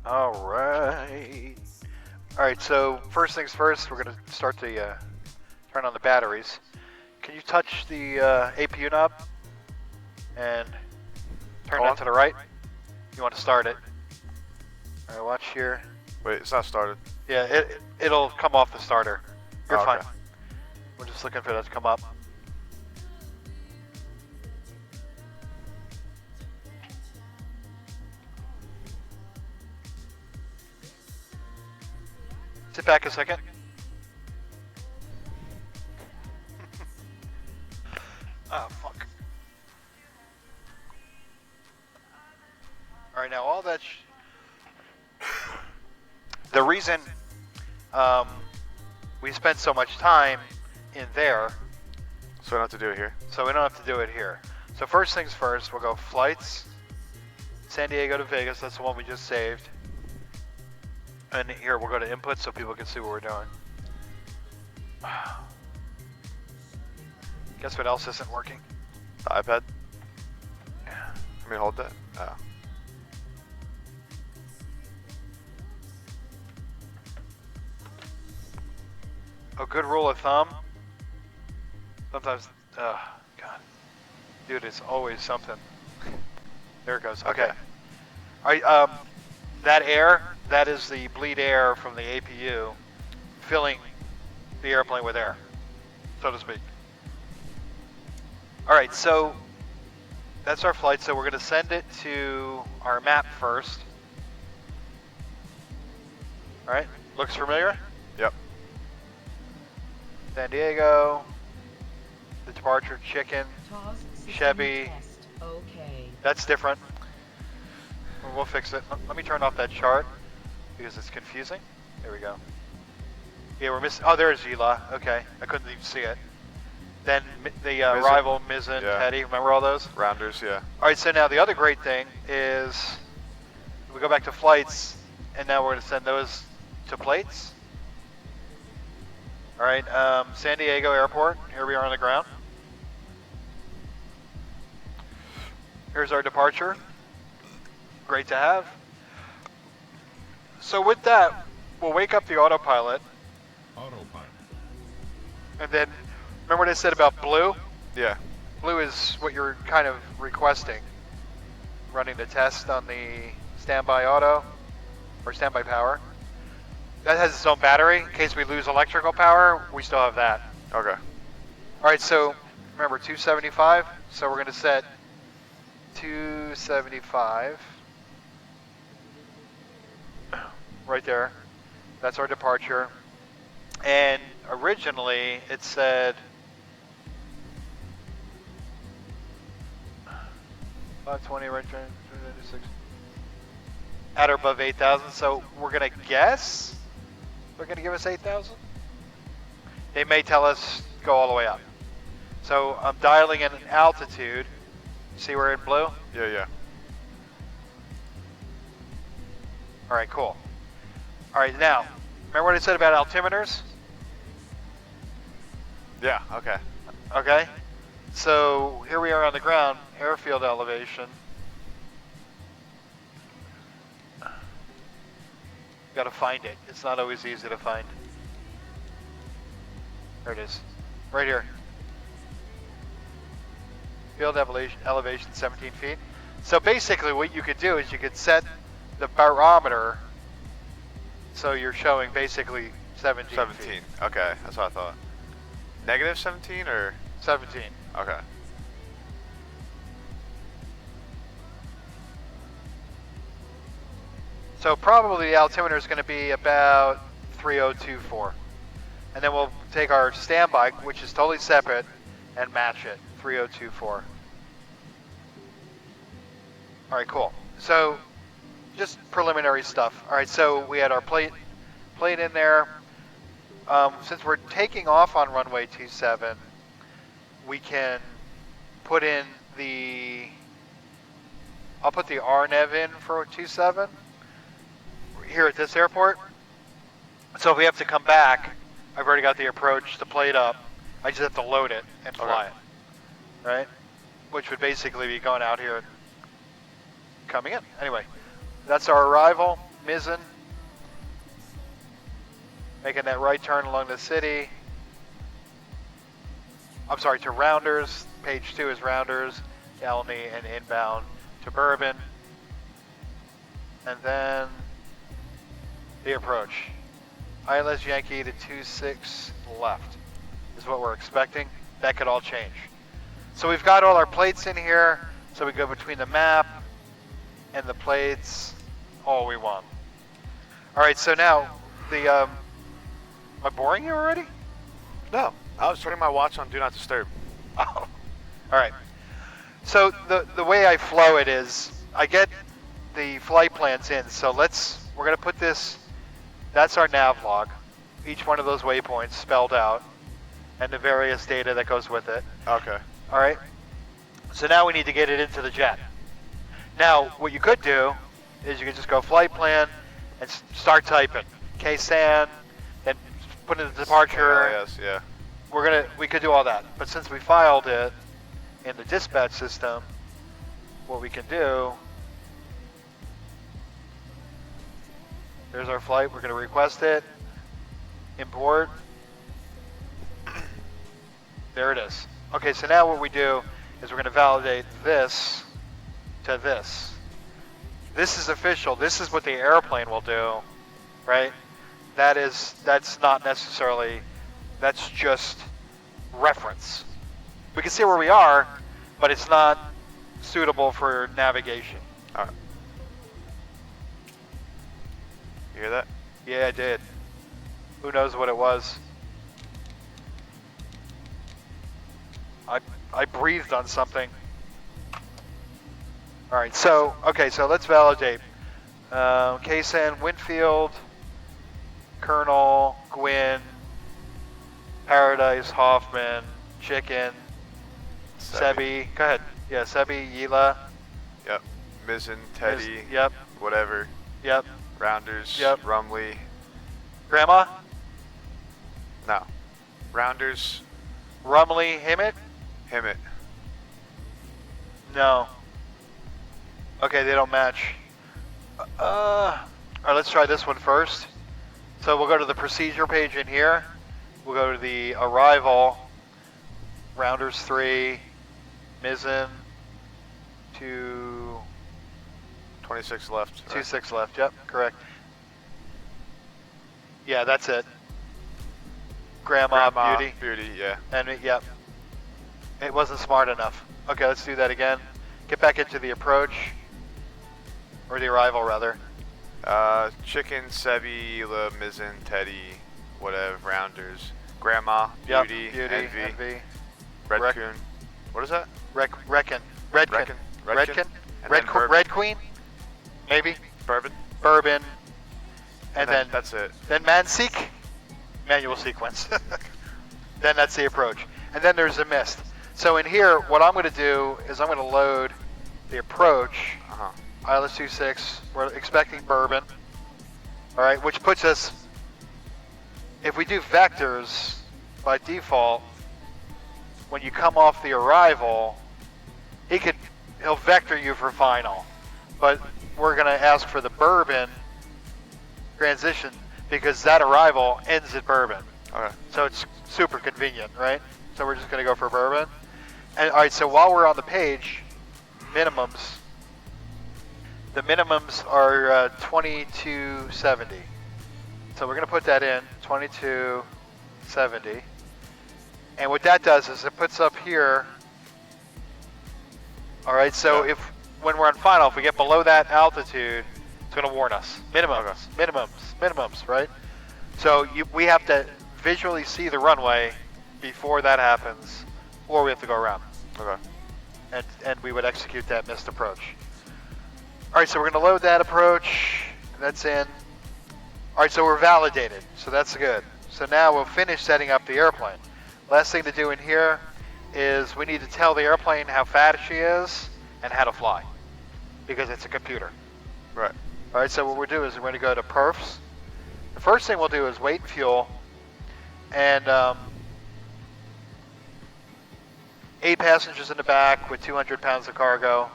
All right. All right, so first things first, we're going to start the turn on the batteries. Can you touch the APU knob and turn that to the right? You want to start it. All right, watch here. Wait, it's not started. Yeah, it'll come off the starter. You're fine. Okay. We're just looking for that to come up. Sit back a second. Oh, fuck. All right, now all that... The reason we spent so much time in there... So we don't have to do it here? So we don't have to do it here. So first things first, we'll go flights. San Diego to Vegas, that's the one we just saved. And here we'll go to input so people can see what we're doing. Guess what else isn't working? The iPad? Yeah. Let me hold that. Oh. A good rule of thumb. Sometimes, God. Dude, it's always something. There it goes, okay. All right, that air, that is the bleed air from the APU filling the airplane with air, so to speak. All right, so that's our flight. So we're going to send it to our map first. All right, looks familiar? Yep. San Diego, the departure, chicken, Chevy. Okay. That's different. We'll fix it. Let me turn off that chart because it's confusing. There we go. Yeah, we're missing. Oh, there's Gila. Okay, I couldn't even see it. Then the rival, Mizzen, yeah. Teddy. Remember all those? Rounders, yeah. All right, so now the other great thing is we go back to flights, and now we're going to send those to plates. All right, San Diego Airport. Here we are on the ground. Here's our departure. Great to have. So with that, we'll wake up the autopilot. And then, remember what I said about blue? Yeah. Blue is what you're kind of requesting. Running the test on the standby auto, or standby power. That has its own battery. In case we lose electrical power, we still have that. Okay. All right, so remember 275. So we're going to set 275 right there. That's our departure. And originally it said 520 right there, 396. At or above 8,000. So we're going to guess they're going to give us 8,000. They may tell us go all the way up. So I'm dialing in altitude. See we're in blue? Yeah, yeah. All right, cool. All right, now, remember what I said about altimeters? Yeah, okay. Okay. So here we are on the ground, airfield elevation. Got to find it. It's not always easy to find. There it is. Right here. Field elevation 17 feet. So basically what you could do is you could set the barometer so you're showing basically 17 17. feet. Okay, that's what I thought. Negative 17 or? 17. Okay. So probably the altimeter is going to be about 3024. And then we'll take our standby, which is totally separate, and match it, 3024. All right, cool. So just preliminary stuff. All right, so we had our plate in there. Since we're taking off on runway 27, we can put in the, I'll put the RNAV in for 27 here at this airport. So if we have to come back, I've already got the approach, the plate up. I just have to load it and fly it, right? Which would basically be going out here and coming in. Anyway, that's our arrival. mizzen. Making that right turn along the city. I'm sorry, to Rounders. Page 2 is Rounders, Elney, and inbound to Bourbon. And then the approach. ILS Yankee to 26 left is what we're expecting. That could all change. So we've got all our plates in here. So we go between the map and the plates all we want. All right, so now the, am I boring you already? No, I was turning my watch on Do Not Disturb. Oh, all right. So the way I flow it is I get the flight plans in. So we're gonna put this, that's our nav log. Each one of those waypoints spelled out and the various data that goes with it. Okay. All right. So now we need to get it into the jet. Now, what you could do is you could just go flight plan and start typing KSAN, then put in the departure. Yes, yeah. We could do all that. But since we filed it in the dispatch system, what we can do, there's our flight. We're going to request it, import. There it is. Okay, so now what we do is we're going to validate this to this. This is official. This is what the airplane will do, right? That's not necessarily, that's just reference. We can see where we are, but it's not suitable for navigation. All right. You hear that? Yeah, I did. Who knows what it was? I breathed on something. All right, so, okay, so let's validate. KSAN, Winfield, Colonel, Gwynn, Paradise, Hoffman, Chicken, Sebi. Go ahead. Yeah, Sebi, Yila. Yep. Mizzen, Teddy. Yep. Whatever. Yep. Rounders. Yep. Rumley. Grandma? No. Rounders. Rumley, Himmett? Himmett. No. Okay, they don't match. All right, let's try this one first. So we'll go to the procedure page in here. We'll go to the arrival, Rounders 3, Mizzen, 26 left. 26 left, yep, correct. Yeah, that's it. Grandma Beauty. Beauty, yeah. And yep. It wasn't smart enough. Okay, let's do that again. Get back into the approach. Or the arrival, rather. Chicken, Sebi, Yila, Mizzen, Teddy, whatever, Rounders. Grandma, Yep, Beauty, Beauty, Envy. Redcoon. What is that? Redkin. Redkin. And then Bourbon. Red Queen? Maybe. Bourbon. Bourbon. And then that's it. Then Manseek. Manual sequence. Then that's the approach. And then there's a mist. So in here, what I'm going to do is I'm going to load the approach. ILS 26. We're expecting Bourbon. All right, which puts us, if we do vectors by default, when you come off the arrival, he'll vector you for final. But we're going to ask for the Bourbon transition because that arrival ends at Bourbon. Okay. So it's super convenient, right? So we're just going to go for Bourbon. And all right, so while we're on the page, minimums. The minimums are 2270. So we're going to put that in, 2270. And what that does is it puts up here. All right, so when we're on final, if we get below that altitude, it's going to warn us. Minimums, right? So we have to visually see the runway before that happens, or we have to go around. Okay. And we would execute that missed approach. All right, so we're going to load that approach. That's in. All right, so we're validated, so that's good. So now we'll finish setting up the airplane. Last thing to do in here is we need to tell the airplane how fast she is and how to fly, because it's a computer. Right. All right, so what we'll do is we're going to go to perfs. The first thing we'll do is weight and fuel, and 8 passengers in the back with 200 pounds of cargo.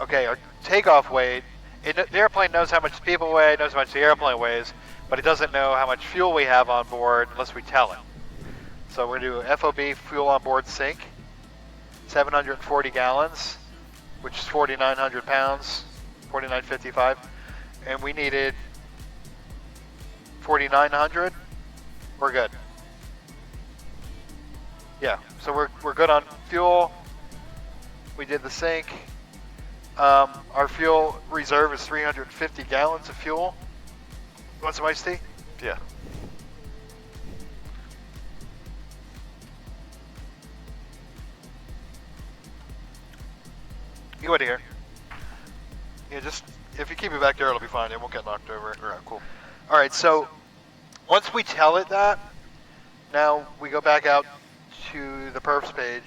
Okay, our takeoff weight, the airplane knows how much people weigh, knows how much the airplane weighs, but it doesn't know how much fuel we have on board unless we tell it. So we're going to do FOB fuel on board sink, 740 gallons, which is 4,900 pounds, 4,955, and we needed 4,900. We're good. Yeah, so we're good on fuel. We did the sink. Our fuel reserve is 350 gallons of fuel. You want some iced tea? Yeah. You want to hear? Yeah, just if you keep it back there, it'll be fine. It won't get knocked over. All right, cool. All right, so once we tell it that, now we go back out to the perfs page,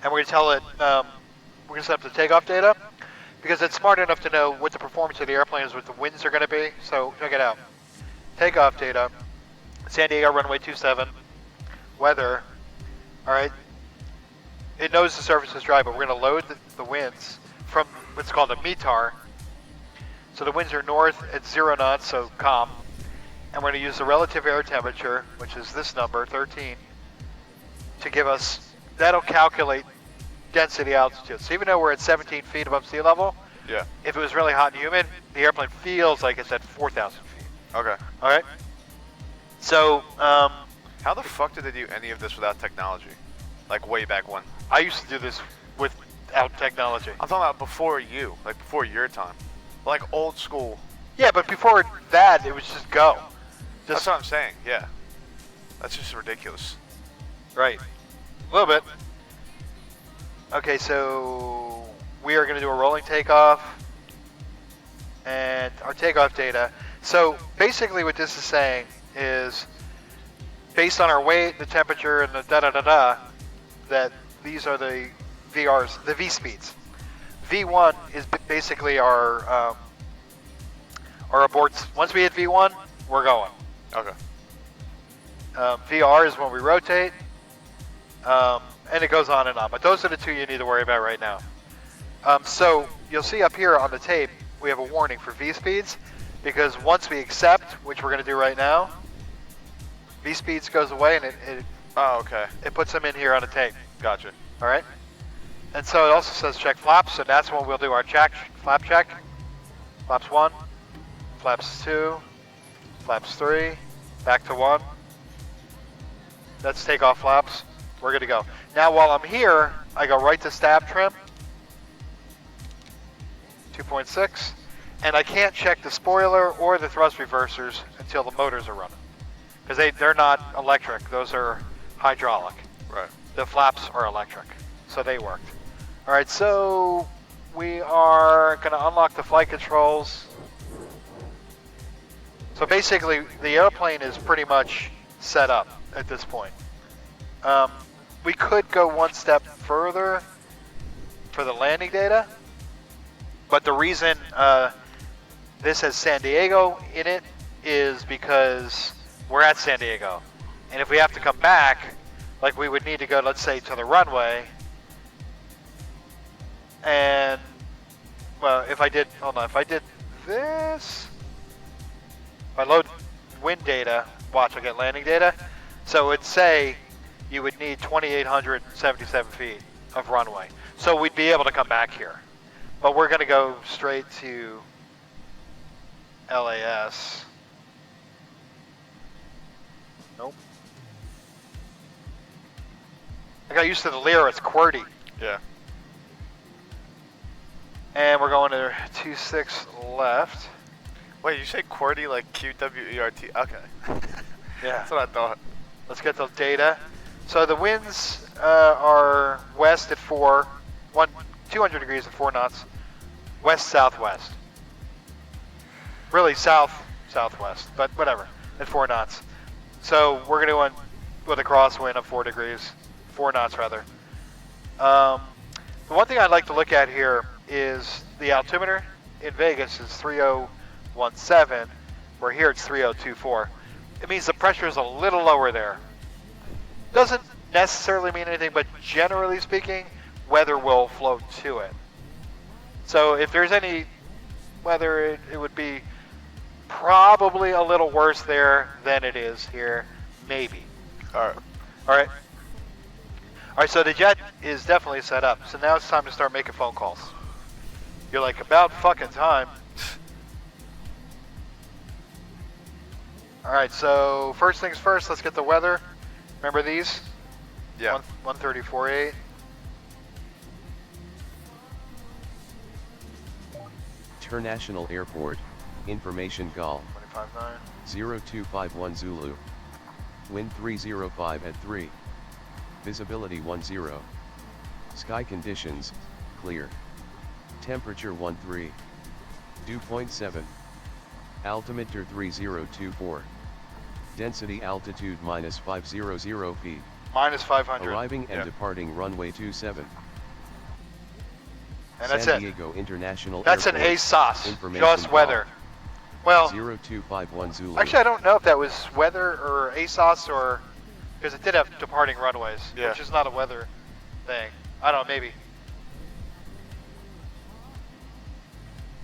and we're going to tell it, we're going to set up the takeoff data, because it's smart enough to know what the performance of the airplane is, what the winds are going to be. So check it out. Takeoff data, San Diego runway 27, weather, all right. It knows the surface is dry, but we're going to load the winds from what's called a METAR. So the winds are north at 0 knots, so calm. And we're going to use the relative air temperature, which is this number, 13, to give us, that'll calculate density altitude. So even though we're at 17 feet above sea level, Yeah. if it was really hot and humid, the airplane feels like it's at 4,000 feet. Okay. All right? So, How the fuck did they do any of this without technology? Like way back when? I used to do this without technology. I'm talking about before you, like before your time. Like old school. Yeah, but before that, it was just go. That's what I'm saying, yeah. That's just ridiculous. Right. A little bit. Okay, so we are going to do a rolling takeoff and our takeoff data. So basically what this is saying is based on our weight, the temperature, and the da-da-da-da, that these are the VRs, the V speeds. V1 is basically our aborts. Once we hit V1, we're going. Okay. VR is when we rotate, and it goes on and on. But those are the two you need to worry about right now. So you'll see up here on the tape, we have a warning for V speeds, because once we accept, which we're going to do right now, V speeds goes away and Oh, okay. it puts them in here on the tape. Gotcha. All right. And so it also says check flaps, so that's when we'll do our flap check. Flaps 1, flaps 2, flaps 3, back to 1. That's takeoff flaps. We're good to go. Now while I'm here, I go right to stab trim, 2.6, and I can't check the spoiler or the thrust reversers until the motors are running, because they're not electric. Those are hydraulic. Right. The flaps are electric, so they worked. All right, so we are going to unlock the flight controls. So basically, the airplane is pretty much set up at this point. We could go one step further for the landing data, but the reason this has San Diego in it is because we're at San Diego. And if we have to come back, like we would need to go, let's say, to the runway. And, well, if I did this, if I load wind data, watch, I get landing data. So it'd say you would need 2,877 feet of runway. So we'd be able to come back here. But we're going to go straight to LAS. Nope. I got used to the Lear, it's QWERTY. Yeah. And we're going to 26 left. Wait, you say QWERTY like QWERT? Okay. Yeah. That's what I thought. Let's get those data. So the winds are west at 200 degrees at 4 knots, west-southwest. Really south-southwest, but whatever, at 4 knots. So we're going to go with a crosswind of 4 degrees, 4 knots rather. The one thing I'd like to look at here is the altimeter in Vegas is 3017, where here it's 3024. It means the pressure is a little lower there. Doesn't necessarily mean anything, but generally speaking, weather will flow to it. So if there's any weather, it would be probably a little worse there than it is here, maybe. All right. All right. All right, so the jet is definitely set up. So now it's time to start making phone calls. You're like, about fucking time. All right, so first things first, let's get the weather. Remember these? Yeah. 134.8. International Airport, information GAL 25.9. 0251 Zulu. Wind 305 at 3. Visibility 10. Sky conditions, clear. Temperature 13. Dew point 7. Altimeter 3024. Density altitude minus 500 feet. Minus 500. Arriving and departing runway 27. And that's San it. Diego International That's Airport. an ASOS. Information Just GAL weather. Well, 0251 Zulu. actually, I don't know if that was weather or ASOS or because it did have departing runways, Yeah. which is not a weather thing. I don't know, maybe.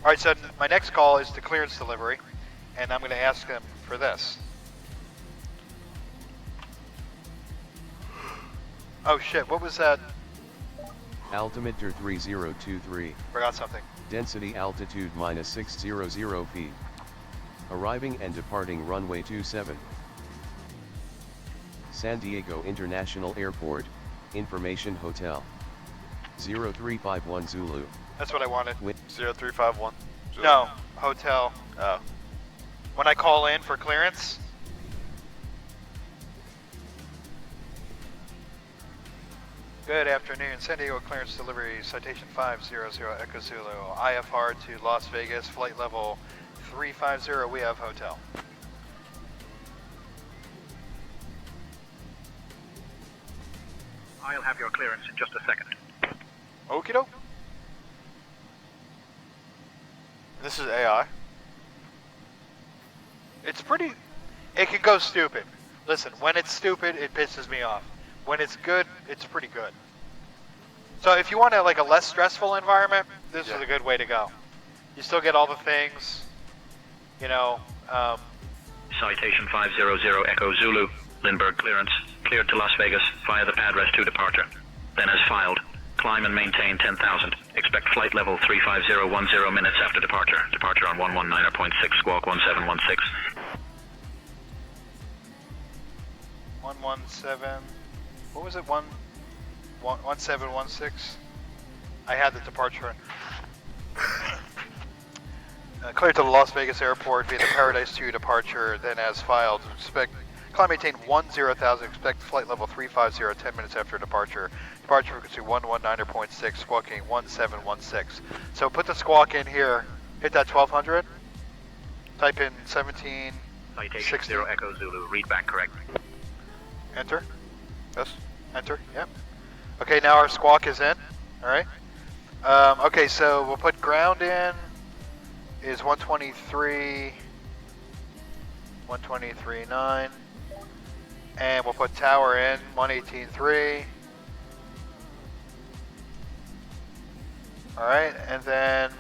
All right, so my next call is to clearance delivery, and I'm going to ask them for this. Oh shit! What was that? Altimeter 3023. Forgot something. Density altitude minus 600 feet. Arriving and departing runway 27. San Diego International Airport, information hotel. 0351 Zulu. That's what I wanted. 0351. No, hotel. Oh. When I call in for clearance. Good afternoon, San Diego clearance delivery, citation 500 Echo Zulu, IFR to Las Vegas, flight level 350, we have hotel. I'll have your clearance in just a second. Okie doke. This is AI. It's pretty, it can go stupid. Listen, when it's stupid, it pisses me off. When it's good, it's pretty good. So if you want like a less stressful environment, this is a good way to go. You still get all the things, you know. Citation 500 Echo Zulu, Lindbergh clearance, cleared to Las Vegas via the pad rest to departure. Then as filed, climb and maintain 10,000. Expect flight level 35010 minutes after departure. Departure on 119.6, squawk 1716. 117. What was it? 1716. I had the departure. Cleared to the Las Vegas airport via the Paradise 2 departure. Then, as filed, expect climb maintain 10,000. Expect flight level 350 10 minutes after departure. Departure frequency 119.6. Squawking 1716. So put the squawk in here. Hit that 1200. Type in 17. Citation 60. 0 Echo Zulu, read back correct. Enter. Yes. Enter, yep. Okay, now our squawk is in, all right? Okay, so we'll put ground in, is 123.9, and we'll put tower in, 118.3. All right, and then,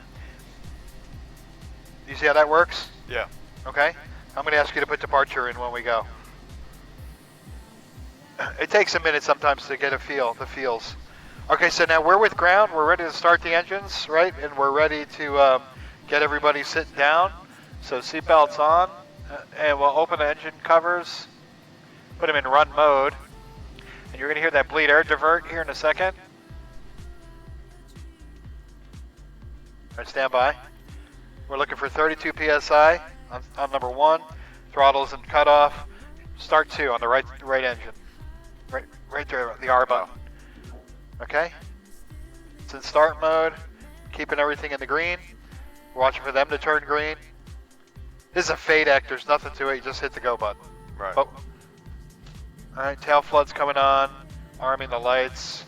you see how that works? Yeah. Okay, I'm gonna ask you to put departure in when we go. It takes a minute sometimes to get the feels. Okay, so now we're with ground. We're ready to start the engines, right? And we're ready to get everybody sitting down. So seatbelts on, and we'll open the engine covers, put them in run mode, and you're going to hear that bleed air divert here in a second. All right, stand by. We're looking for 32 psi on number 1. Throttles and cutoff. Start 2 on the right engine. Right there, the R button. Okay? It's in start mode, keeping everything in the green. We're watching for them to turn green. This is a fade act, there's nothing to it, you just hit the go button. Right. Oh. Alright, tail flood's coming on, arming the lights.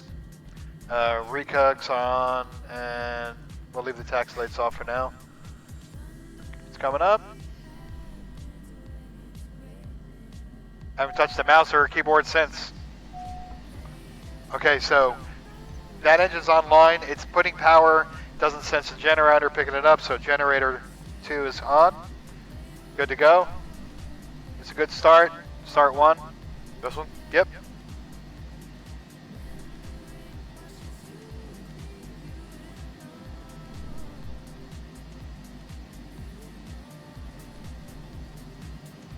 Recug's on, and we'll leave the tax lights off for now. It's coming up. I haven't touched the mouse or keyboard since. Okay, so that engine's online. It's putting power. Doesn't sense the generator picking it up, so generator 2 is on. Good to go. It's a good start. Start 1. This one? Yep.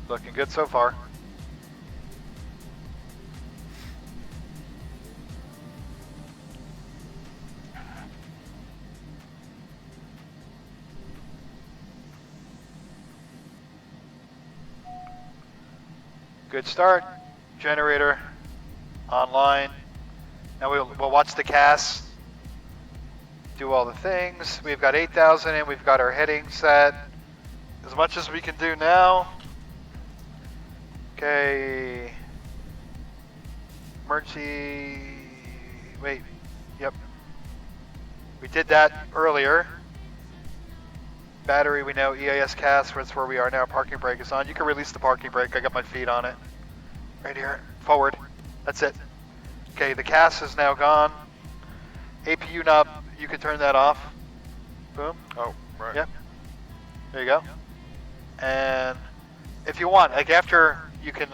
Looking good so far. Good start. Generator online. Now we'll watch the cast. Do all the things. We've got 8,000 in. We've got our heading set. As much as we can do now. Okay. Emergency. Wait. Yep. We did that earlier. Battery, we know. EAS cast, that's where we are now. Parking brake is on. You can release the parking brake. I got my feet on it. Right here. Forward. That's it. Okay, the cast is now gone. APU knob, you can turn that off. Boom. Oh, right. Yep. There you go. And if you want, like after you can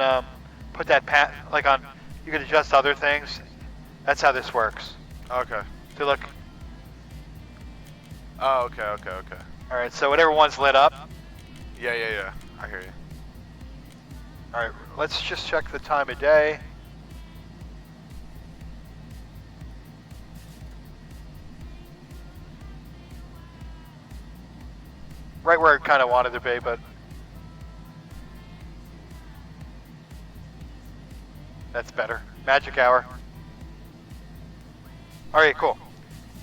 put that like on, you can adjust other things. That's how this works. Okay. So look. Oh, okay. All right, so whatever one's lit up. Yeah. I hear you. All right, let's just check the time of day. Right where I kind of wanted to be, but that's better. Magic hour. All right, cool.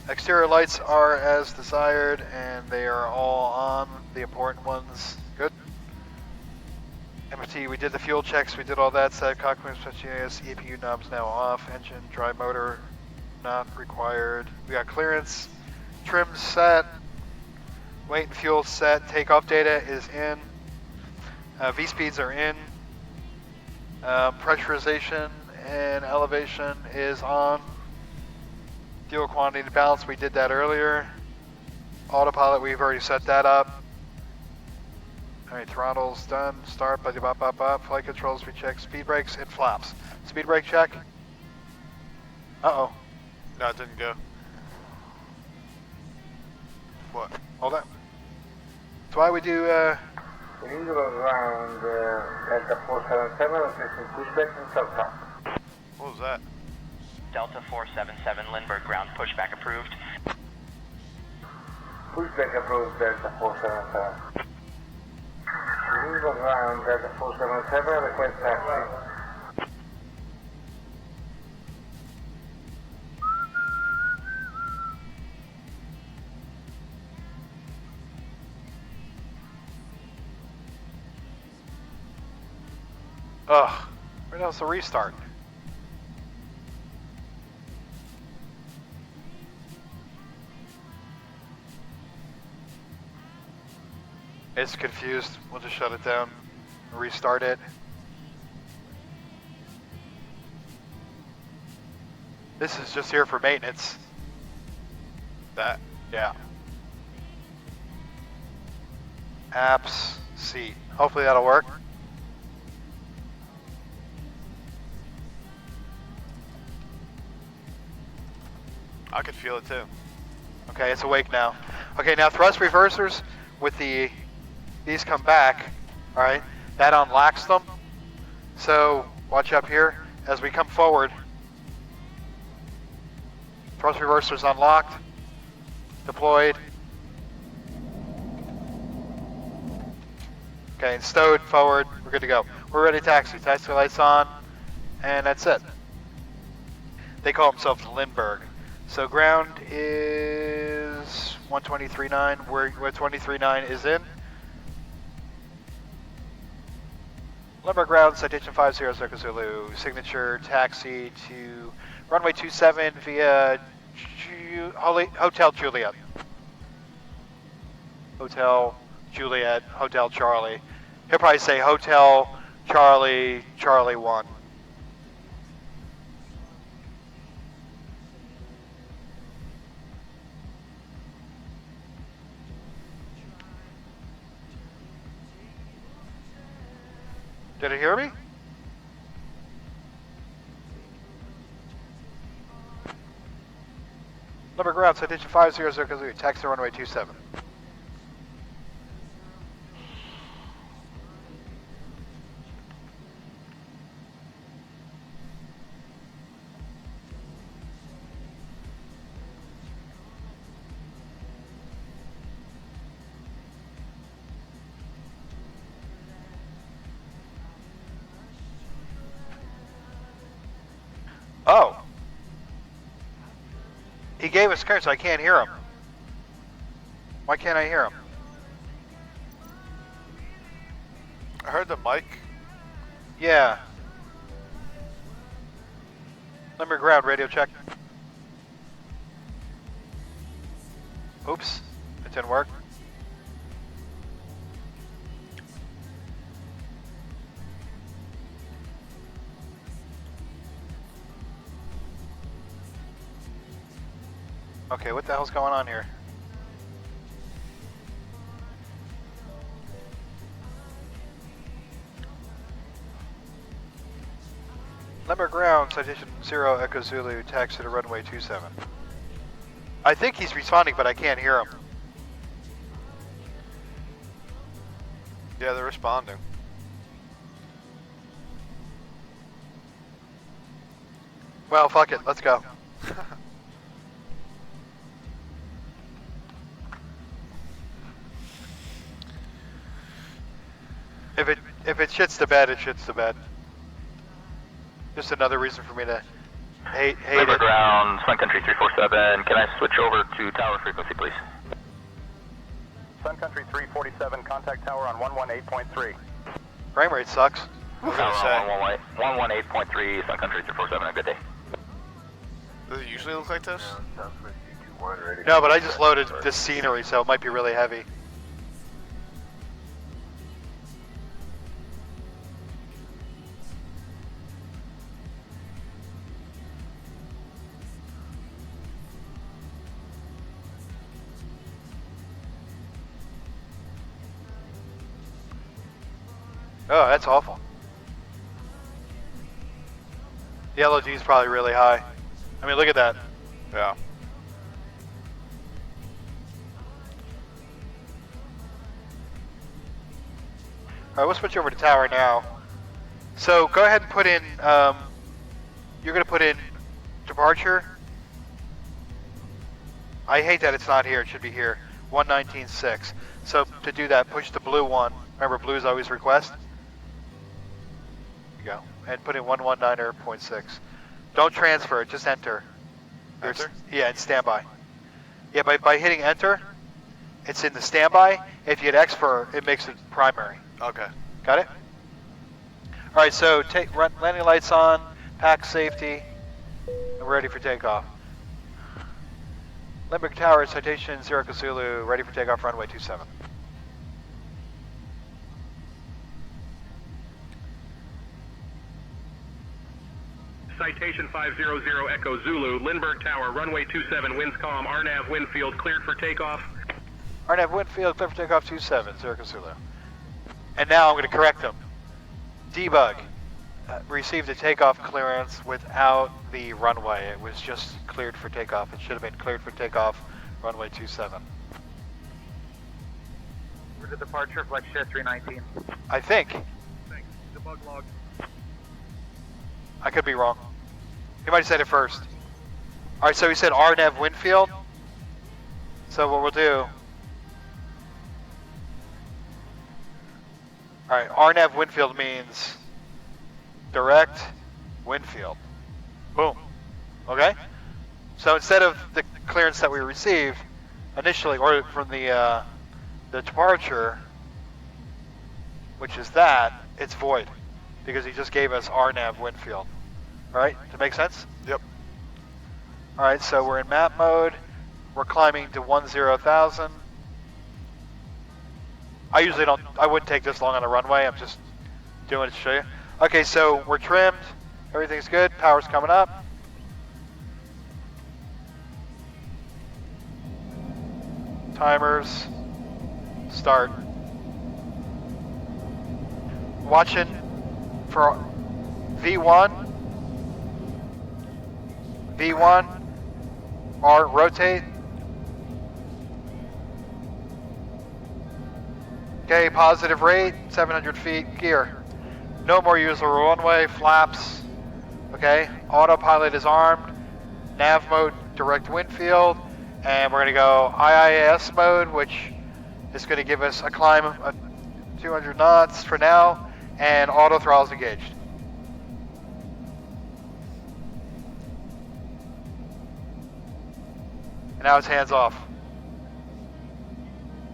Exterior lights are as desired, and they are all on, the important ones. Good. MFT, we did the fuel checks, we did all that. Set cockpit, EPU knobs now off. Engine, dry motor, not required. We got clearance. Trim set. Weight and fuel set. Takeoff data is in. V-speeds are in. Pressurization and elevation is on. Fuel quantity to balance, we did that earlier. Autopilot, we've already set that up. All right, throttle's done. Start, buddy, bop, bop, bop. Flight controls, we check. Speed brakes, it flaps. Speed brake check. Uh-oh. No, it didn't go. What? Hold on. That's why we do, Usual ground, Delta 477, replacing pushback and self-talk. What was that? Delta 477 Lindbergh ground pushback approved. Pushback approved, Delta 477. Usual ground, Delta 477, request taxi. ugh, where else the restart? It's confused. We'll just shut it down, restart it. This is just here for maintenance. That? Yeah. Apps, seat. Hopefully that'll work. I could feel it too. Okay, it's awake now. Okay, now thrust reversers with these come back, all right? That unlocks them. So watch up here as we come forward. Thrust reversers unlocked, deployed. Okay, and stowed forward. We're good to go. We're ready to taxi. Taxi lights on, and that's it. They call themselves Lindbergh. So ground is 123.9, where 23.9 is in. Lindbergh ground, citation 50 Zulu, signature taxi to runway 27 via Hotel Juliet. Hotel Juliet, Hotel Charlie. He'll probably say Hotel Charlie, Charlie 1. Did it hear me? Limburg ground, citation 500, taxi runway 27. Oh. He gave us current, so I can't hear him. Why can't I hear him? I heard the mic. Yeah. Limburg ground, radio check. Oops, it didn't work. Okay, what the hell's going on here? Limburg ground, citation 0 Echo Zulu, taxi to runway 27. I think he's responding, but I can't hear him. Yeah, they're responding. Well, fuck it, let's go. If it shits the bed, it shits the bed. Just another reason for me to hate Limburg it. ground, Sun Country 347. Can I switch over to tower frequency, please? Sun Country 347, contact tower on 118.3. Frame rate sucks. What Tower was I on 118.3, Sun Country 347. A good day. say? Does it usually look like this? No, but I just loaded this scenery, so it might be really heavy. Oh, that's awful. The LOD is probably really high. I mean, look at that. Yeah. Alright, we'll switch over to tower now. So go ahead and put in, you're going to put in departure. I hate that it's not here, it should be here. 119.6. So to do that, push the blue one. Remember, blue is always request. There you go. And put in 119.6. Don't transfer it, just enter. Enter? Yeah, in standby. Yeah, by hitting enter, it's in the standby. If you hit X for it makes it primary. Okay. Got it? All right, so run landing lights on, pack safety, and we're ready for takeoff. Limburg Tower, citation 0 Zulu, ready for takeoff, runway 27. Citation 500 Echo Zulu, Lindbergh Tower, runway 27, winds calm, RNAV wind field cleared for takeoff. RNAV wind field, clear for takeoff 27, 0 Zulu. And now I'm going to correct them. Debug. Received a takeoff clearance without the runway. It was just cleared for takeoff. It should have been cleared for takeoff, runway 27. Route of departure, Flexjet 319. I think. Thanks. Debug log. I could be wrong. He might have said it first. Alright, so he said RNAV wind field. So what we'll do... Alright, RNAV wind field means direct wind field. Boom. Okay? So instead of the clearance that we received initially, or from the departure, which is that, it's void. Because he just gave us RNAV wind field. Alright, does that make sense? Yep. Alright, so we're in map mode. We're climbing to 10,000. I wouldn't take this long on a runway. I'm just doing it to show you. Okay, so we're trimmed. Everything's good. Power's coming up. Timers. Start. Watching for V1, R rotate. Okay, positive rate, 700 feet, gear. No more use of runway, flaps. Okay, autopilot is armed. Nav mode, direct wind field. And we're gonna go IIS mode, which is gonna give us a climb of 200 knots for now. And auto throttles engaged. And now it's hands off.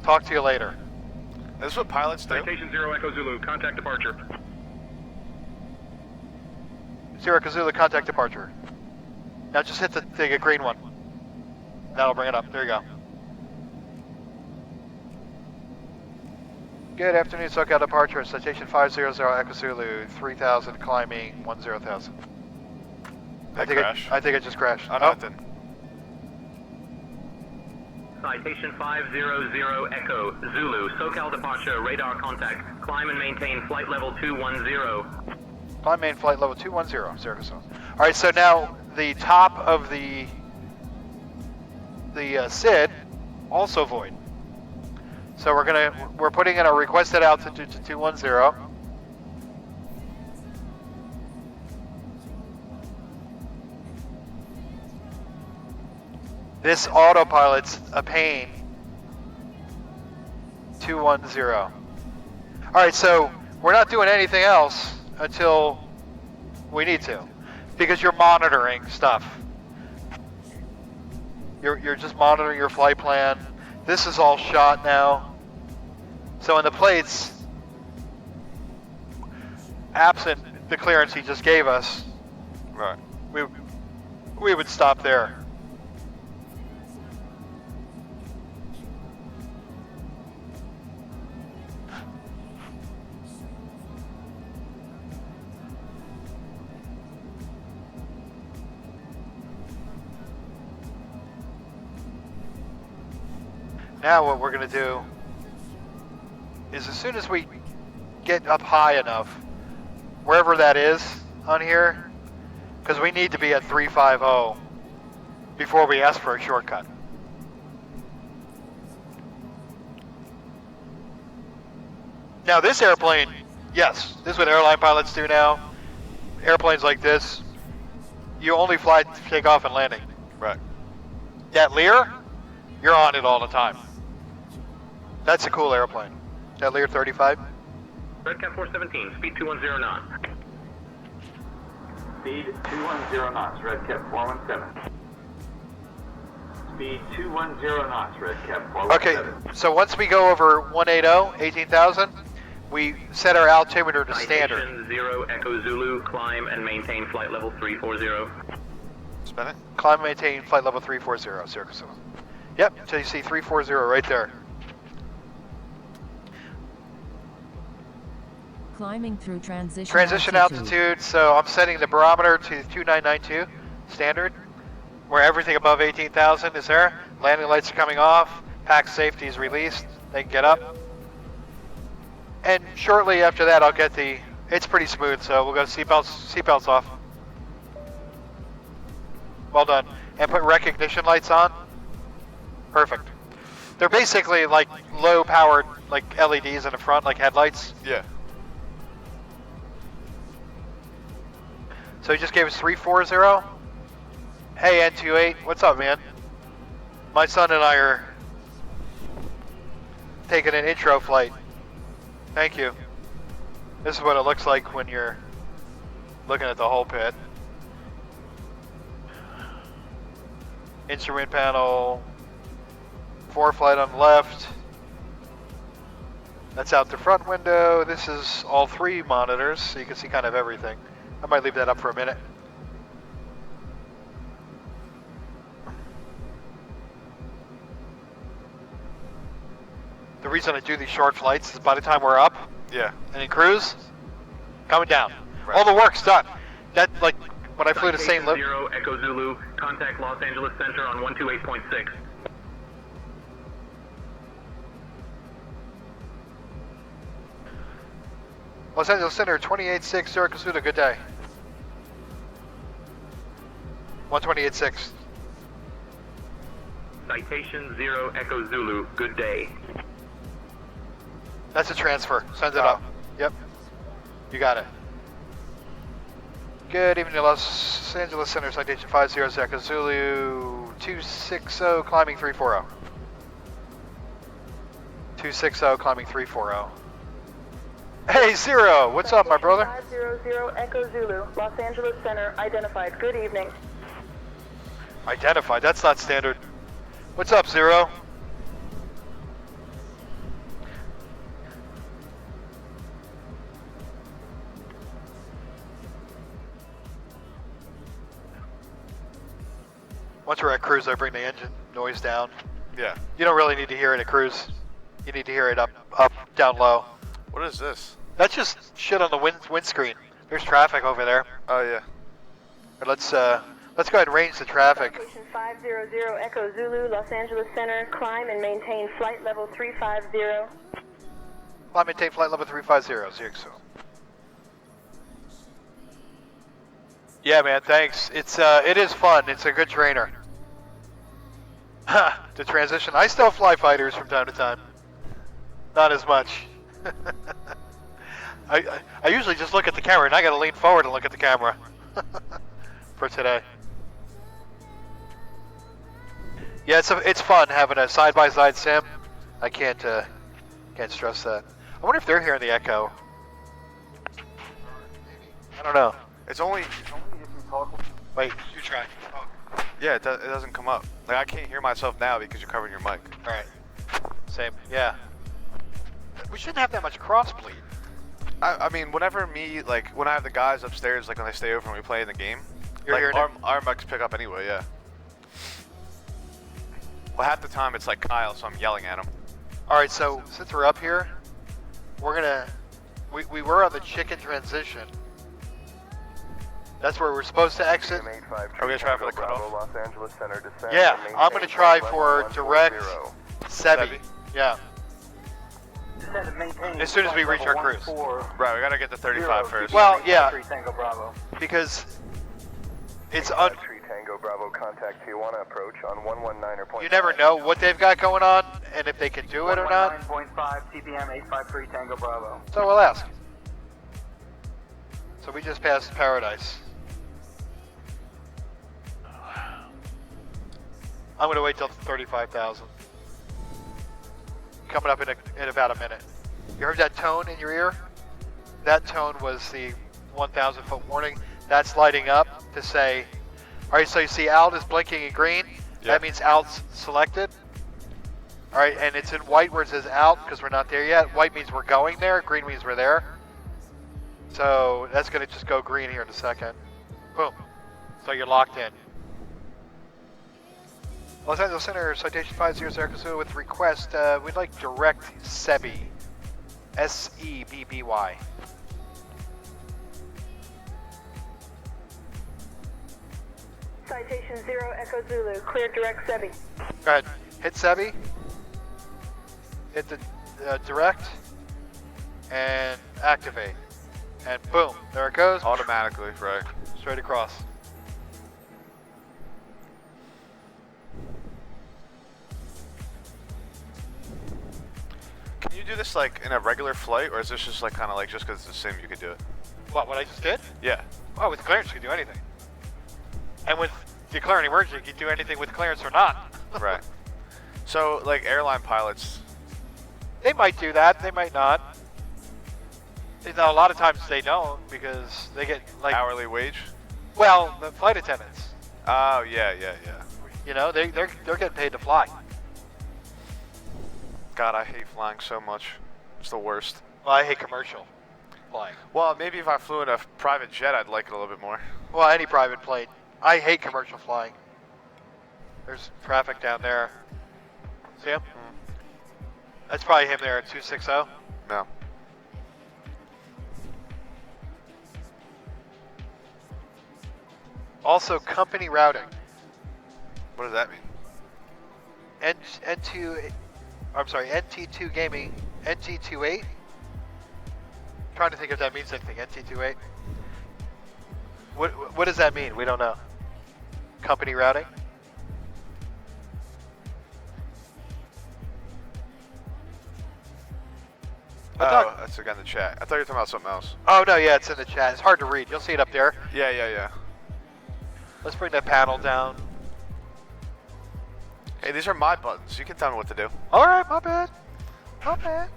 Talk to you later. This is what pilots do. Citation 0 Echo Zulu, contact departure. 0 Echo Zulu, contact departure. Now just hit the green one. That'll bring it up. There you go. Good afternoon, SoCal departure. Citation 500 Echo Zulu, 3000 climbing 10,000. I think it just crashed. Oh, no, it didn't. Citation 500 Echo Zulu, SoCal departure, radar contact, climb and maintain flight level 210. Climb main flight level 210, 0 Zulu. All right, so now the top of the SID also void. So we're putting in a requested altitude to 210. This autopilot's a pain. 210. All right, so we're not doing anything else until we need to, because you're monitoring stuff. You're just monitoring your flight plan. This is all shot now. So in the plates, absent the clearance he just gave us, Right. we would stop there. Now what we're going to do is, as soon as we get up high enough, wherever that is on here, because we need to be at 350 before we ask for a shortcut. Now this airplane, yes, this is what airline pilots do now. Airplanes like this, you only fly takeoff and landing. Right. That Lear, you're on it all the time. That's a cool airplane. That Lear 35. Redcap 417, speed 210 knots. Speed 210 knots, Redcap 417. Speed 210 knots, Redcap 417. Okay, so once we go over 180, 18,000, we set our altimeter to standard. Citation 0 Echo Zulu, climb and maintain flight level 340. Spin it. Climb and maintain flight level 340, Circus. Yep, so you see 340 right there. Climbing through transition altitude, so I'm setting the barometer to 2992, standard, where everything above 18,000 is there. Landing lights are coming off, pack safety is released, they can get up. And shortly after that I'll get it's pretty smooth, so we'll go seatbelts off. Well done. And put recognition lights on. Perfect. They're basically like low powered like LEDs in the front, like headlights. Yeah. So he just gave us 340. Hey N28, what's up, man? My son and I are taking an intro flight. Thank you. This is what it looks like when you're looking at the whole pit. Instrument panel, ForeFlight on the left. That's out the front window. This is all three monitors, so you can see kind of everything. I might leave that up for a minute. The reason I do these short flights is by the time we're up, Yeah. and in cruise, coming down. Right. All the work's done. That, like, when I flew to St. Louis. 0 Echo Zulu, contact Los Angeles Center on 128.6. Los Angeles Center, 2860 Kasuda, good day. 128.6. Citation 0 Echo Zulu, good day. That's a transfer. Send it up. Yep. You got it. Good evening, Los Angeles Center, citation 50 Echo Zulu, 260, climbing 340. 260, climbing 340. Hey, Zero, what's up, my brother? 500 Echo Zulu, Los Angeles Center, identified. Good evening. Identified, that's not standard. What's up, Zero? Once we're at cruise, I bring the engine noise down. Yeah. You don't really need to hear it at cruise. You need to hear it up, down low. What is this? That's just shit on the windscreen. There's traffic over there. Oh yeah. But let's go ahead and range the traffic. Citation 500 Echo Zulu, Los Angeles Center, climb and maintain flight level 350. Climb, maintain flight level 350, ZXO. Yeah, man, thanks. It is fun. It's a good trainer. To transition. I still fly fighters from time to time. Not as much. I usually just look at the camera, and I gotta lean forward and look at the camera. For today. Yeah, it's fun having a side-by-side sim. I can't stress that. I wonder if they're hearing the echo. I don't know. It's only if you talk. Wait, you try. Yeah, it doesn't come up. Like I can't hear myself now because you're covering your mic. All right. Same. Yeah. We shouldn't have that much crossbleed. I mean, whenever when I have the guys upstairs, like when they stay over and we play in the game, You're hearing our mics pick up anyway, yeah. Well, half the time it's like Kyle, so I'm yelling at him. All right, so since we're up here, we were on the chicken transition. That's where we're supposed to exit. Are we gonna try for the cutoff? Los Angeles Center descent. Yeah, I'm gonna try for direct Sebi. Yeah. As soon as we reach our cruise. Right, we gotta get to 35 first. Well, yeah, because it's Tango Bravo, contact Tijuana approach on 119. You never know what they've got going on and if they can do it or not. 9.5 TPM 853 Tango Bravo. So we'll ask. So we just passed Paradise. I'm gonna wait till 35,000. Coming up in about a minute. You heard that tone in your ear? That tone was the 1,000 foot warning. That's lighting up to say, all right, so you see out is blinking in green. Yeah. That means out's selected. All right, and it's in white where it says out because we're not there yet. White means we're going there. Green means we're there. So that's going to just go green here in a second. Boom. So you're locked in. Los Angeles Center, citation 500 with request, we'd like direct Sebi. S-E-B-B-Y. Citation 0 Echo Zulu, clear direct Sebi. Go ahead. Hit Sebi. Hit the direct. And activate. And boom. There it goes. Automatically, right. Straight across. Can you do this like in a regular flight, or is this just like kind of like just because it's a sim you could do it? What I just did? Yeah. Oh, with clearance you can do anything. And with declaring emergency, you can do anything with clearance or not. Right. So, like airline pilots, they might do that. They might not. You know, a lot of times they don't because they get like hourly wage. Well, the flight attendants. Oh yeah. You know, they're getting paid to fly. God, I hate flying so much. It's the worst. Well, I hate commercial flying. Well, maybe if I flew in a private jet, I'd like it a little bit more. Well, any private plane. I hate commercial flying. There's traffic down there. See him? That's probably him there at 260. No. Also, company routing. What does that mean? NT2 Gaming, NT28. trying to think if that means anything. NT28. What does that mean? We don't know. Company routing? Oh, that's again the chat. I thought you were talking about something else. Oh no, yeah, it's in the chat. It's hard to read. You'll see it up there. Yeah. Let's bring that panel down. Hey, these are my buttons. You can tell me what to do. All right, my bad. My bad.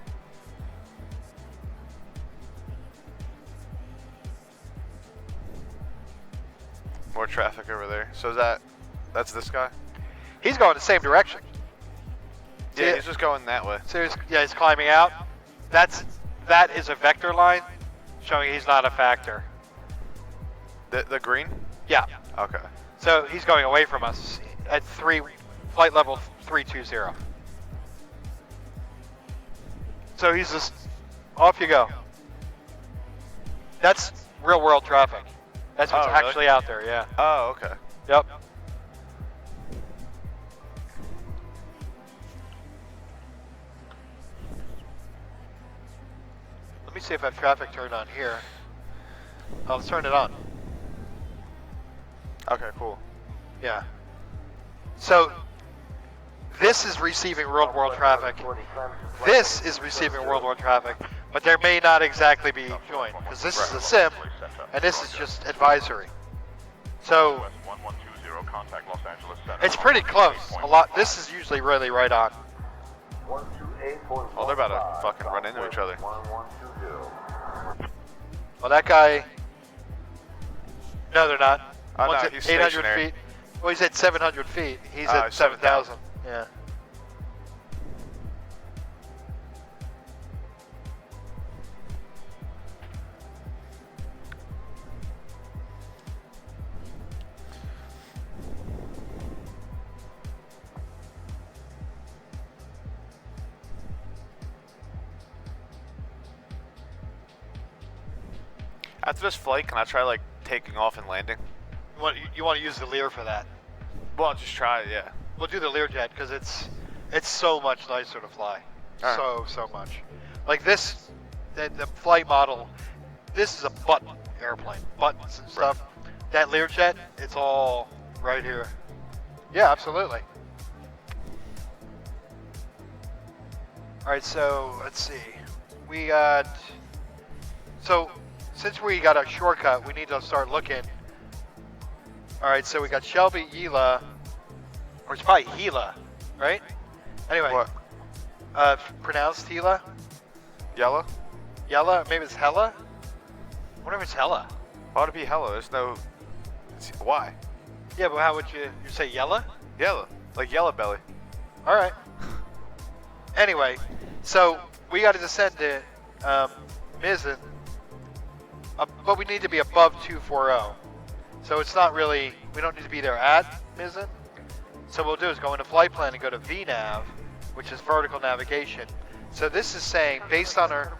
More traffic over there. So that's this guy? He's going the same direction. Yeah, he's just going that way. So he's climbing out. That is a vector line showing he's not a factor. The green? Yeah. Okay. So he's going away from us at flight level 320. So he's just off you go. That's real world traffic. That's what's really? actually out there, yeah. Oh, okay. Yep. Let me see if I have traffic turned on here. Oh, let's turn it on. Okay, cool. Yeah. So this is receiving real world traffic. This is receiving real world traffic, but there may not exactly be joined because this is a sim and this is just advisory. So it's pretty close. A lot. This is usually really right on. Oh, they're about to fucking run into each other. Well, that guy. No, they're not. Oh, One's no, at he's 800 stationary. feet. Well, he's at 700 feet. He's Oh, at 7,000. Yeah. After this flight, can I try like taking off and landing? You want to use the Lear for that? Well, just try it, yeah. We'll do the Learjet because it's so much nicer to fly. So much. Like this, the flight model. This is a button airplane, buttons and stuff. That Learjet, it's all right here. Yeah, absolutely. All right, so let's see. We got. So since we got a shortcut, we need to start looking. All right, so we got Shelby, Gila, or it's probably Gila, right? Anyway, What? Pronounced Gila? Yellow? Yella? Maybe it's Hella? I wonder if it's Hella. Why would it be hello? There's no. Why? Yeah, but how would you say Yella? Yellow. Like yellow belly. All right. Anyway, so we got to descend to Mizzen, but we need to be above 240. So it's not really, we don't need to be there at Mizzen. So what we'll do is go into flight plan and go to VNAV, which is vertical navigation. So this is saying, based on our...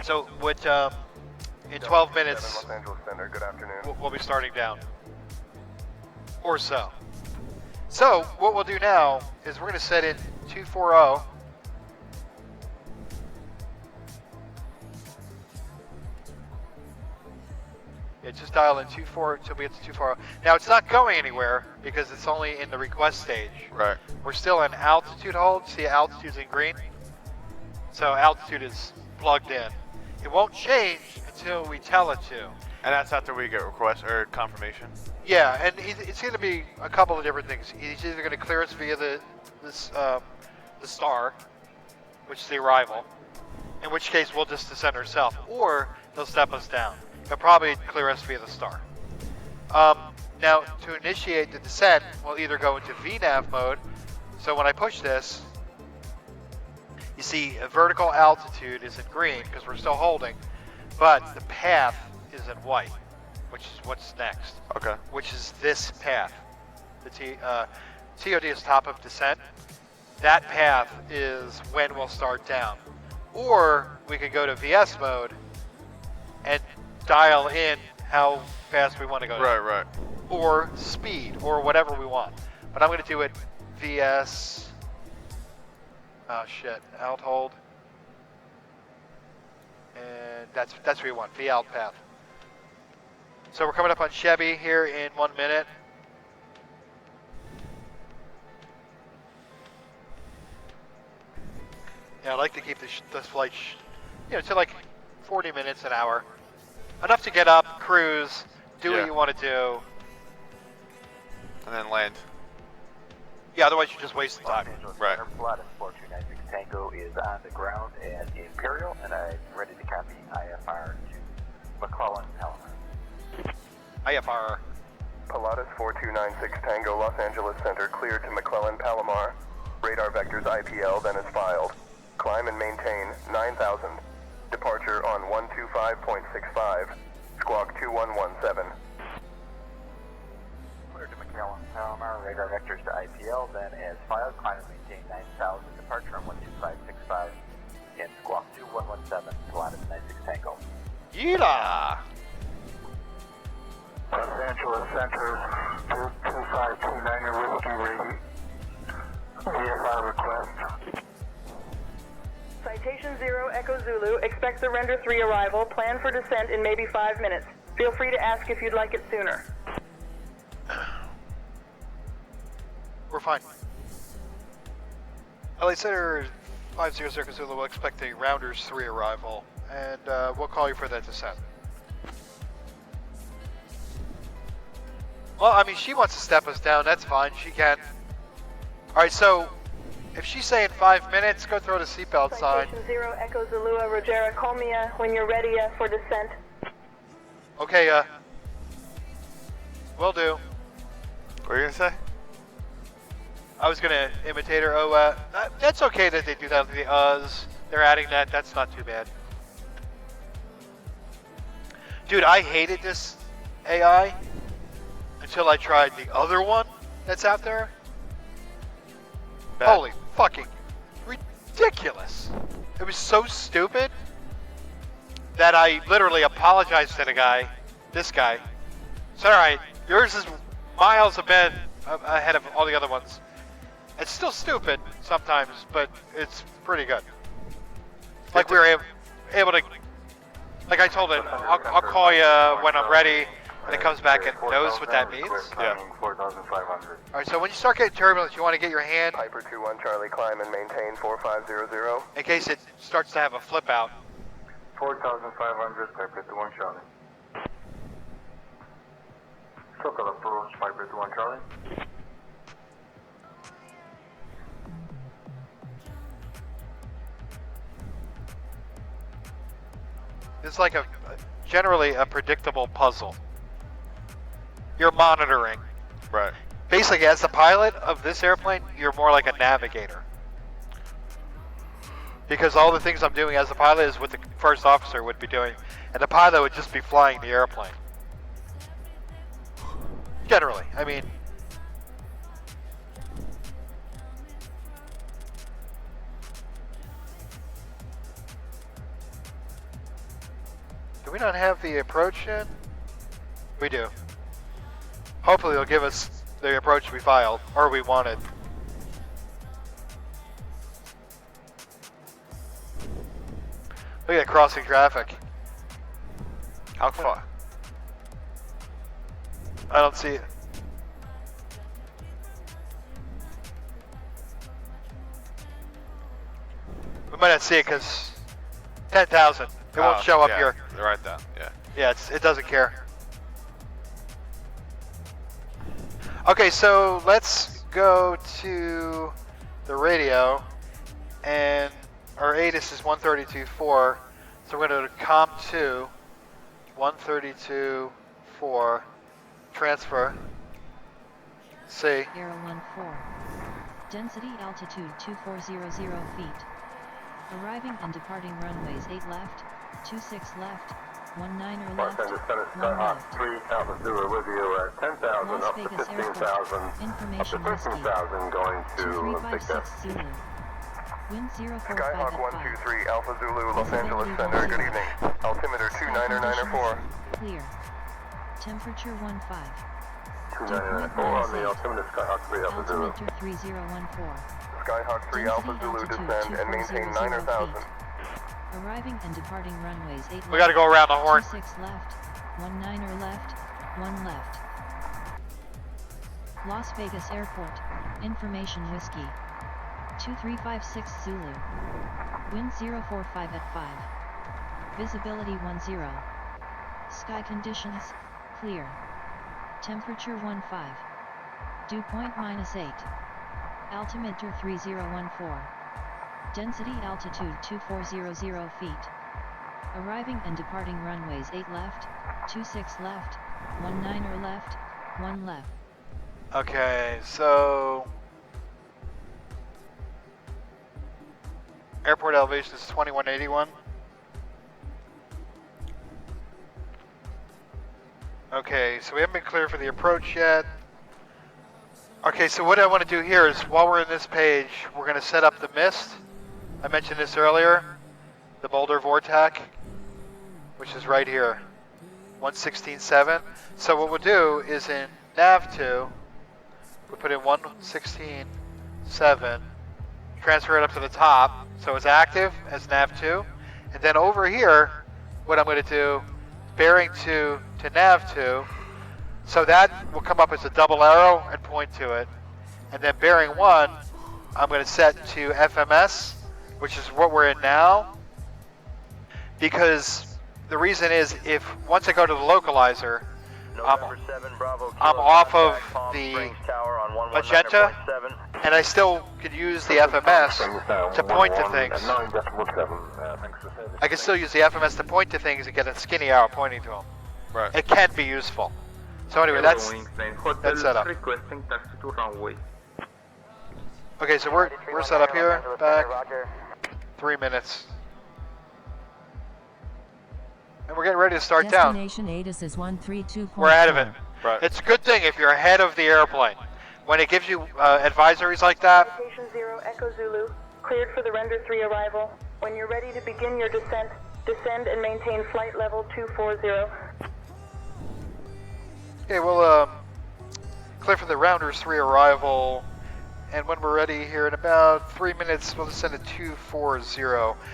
So what, in 12 minutes, Los Angeles Center, good afternoon. we'll be starting down. Or so. So what we'll do now is we're going to set in 240. Yeah, just dial in 24 until we get to 240. Now it's not going anywhere because it's only in the request stage. Right. We're still in altitude hold. See, altitude's in green. So altitude is plugged in. It won't change until we tell it to. And that's after we get request or confirmation. Yeah, and it's going to be a couple of different things. He's either going to clear us via the star, which is the arrival, in which case we'll just descend ourselves, or he'll step us down. He'll probably clear us via the star. Now, to initiate the descent, we'll either go into VNAV mode. So when I push this, you see a vertical altitude is in green because we're still holding, but the path is in white, which is what's next. Okay. Which is this path. The TOD is top of descent. That path is when we'll start down. Or we could go to VS mode and dial in how fast we want to go down. Right. Or speed, or whatever we want. But I'm going to do it VS Oh shit, alt hold. And that's where you want, V alt path. So we're coming up on Chevy here in 1 minute. Yeah, I like to keep this flight, to like 40 minutes, an hour. Enough to get up, cruise, do what you want to do. And then land. Yeah, otherwise you're just wasting time. Right. Pilatus 4296 Tango is on the ground at Imperial, and I'm ready to copy IFR to McClellan, Palomar. IFR. Pilatus 4296 Tango, Los Angeles Center, cleared to McClellan, Palomar. Radar vectors IPL, then is filed. Climb and maintain 9,000. Departure on 125.65. Squawk 2117. Cleared to McClellan, Palomar. Radar vectors to IPL, then as filed. Climb and maintain 9,000. Departure on 125.65. In Squawk 2117. Pilatus 96 Tango. Yeelah! Los Angeles Center, 22529 Whiskey ready. VFR request. Citation 0 Echo Zulu. Expect surrender 3 arrival. Plan for descent in maybe 5 minutes. Feel free to ask if you'd like it sooner. We're fine. LA Center 500 Echo Zulu will expect a Rounders 3 arrival, and we'll call you for that descent. Well, I mean, she wants to step us down. That's fine. She can. All right, so if she's saying 5 minutes, go throw the seatbelt sign. Citation 0 Echo Zulu, Rogera, call me when you're ready for descent. Okay, will do. What are you gonna say? I was gonna imitate her. Oh, that's okay that they do that with the uhs. They're adding that. That's not too bad. Dude, I hated this AI until I tried the other one that's out there. Bad. Holy fucking ridiculous. It was so stupid that I literally apologized to the guy, this guy. Said, alright, yours is miles ahead of all the other ones. It's still stupid sometimes, but it's pretty good. Like we were able to, like I told it, I'll call you when I'm ready, and it comes back and knows what that means. Yeah. 4,500. Alright, so when you start getting turbulence, you want to get your hand, Piper 21 Charlie, climb and maintain 4500. in case it starts to have a flip out. 4,500, Piper 21 Charlie. Circle approach, Piper 21 Charlie. It's like generally a predictable puzzle. You're monitoring. Right. Basically, as the pilot of this airplane, you're more like a navigator. Because all the things I'm doing as a pilot is what the first officer would be doing, and the pilot would just be flying the airplane. Generally, I mean. Do we not have the approach yet? We do. Hopefully they'll give us the approach we filed, or we wanted. Look at that crossing traffic. How far? I don't see it. We might not see it because 10,000. It won't show up here. Right down. Yeah. Yeah, it doesn't care. Okay, so let's go to the radio, and our ATIS is 132.4, so we're going to go to COM2, 132.4, transfer, C. Aero 14. Density altitude 2400 feet. Arriving and departing runways 8 left, 26 left, 19er Los left, Angeles Center, 1 Skyhawk left. 3, Alpha Zulu with you at 10,000 Las up to Vegas 15,000, Airport. up to Information whiskey. 13,000 going to Big 2356 Death. Zulu. Wind 04 Skyhawk 5 at 123 Alpha Zulu, Los Angeles Center, good evening. Altimeter 29994. Clear. Temperature 15. 299.4 on the altimeter, Skyhawk 3 Alpha Zulu. Altimeter 3014. Skyhawk 3 Density Alpha Zulu altitude descend and maintain 2400 9,000. feet. Arriving and departing runways 8 left. We gotta go around the horn. 26 left, 19er left, 1 left. Las Vegas Airport, Information Whiskey. 2356 Zulu. Wind 045 at 5. Visibility 10. Sky conditions, clear. Temperature 15. Dew point -8. Altimeter 3014. Density altitude 2400 feet. Arriving and departing runways 8 left, 26 left, 19er left, 1 left. Okay, so airport elevation is 2181. Okay, so we haven't been clear for the approach yet. Okay, so what I want to do here is, while we're in this page, we're going to set up the mist. I mentioned this earlier, the boulder vortex, which is right here, 116.7. So what we'll do is in nav2, we'll put in 116.7, transfer it up to the top, so it's active as nav2. And then over here, what I'm going to do, bearing to nav2, so that will come up as a double arrow and point to it. And then bearing 1, I'm going to set to FMS, which is what we're in now. Because the reason is, if once I go to the localizer, I'm off of the magenta, and I still could use the FMS to point to things. I can still use the FMS to point to things and get a skinny arrow pointing to them. Right. It can be useful. So anyway, that's set up. Okay, so we're set up here. Back 3 minutes. And we're getting ready to start down. Destination ATIS is 132.4. We're ahead of it. Right. It's a good thing if you're ahead of the airplane. When it gives you advisories like that. Station 0 Echo Zulu, cleared for the Render 3 arrival. When you're ready to begin your descent, descend and maintain flight level 240. Okay, we'll clear for the Rounders 3 arrival. And when we're ready here in about 3 minutes, we'll descend to 240.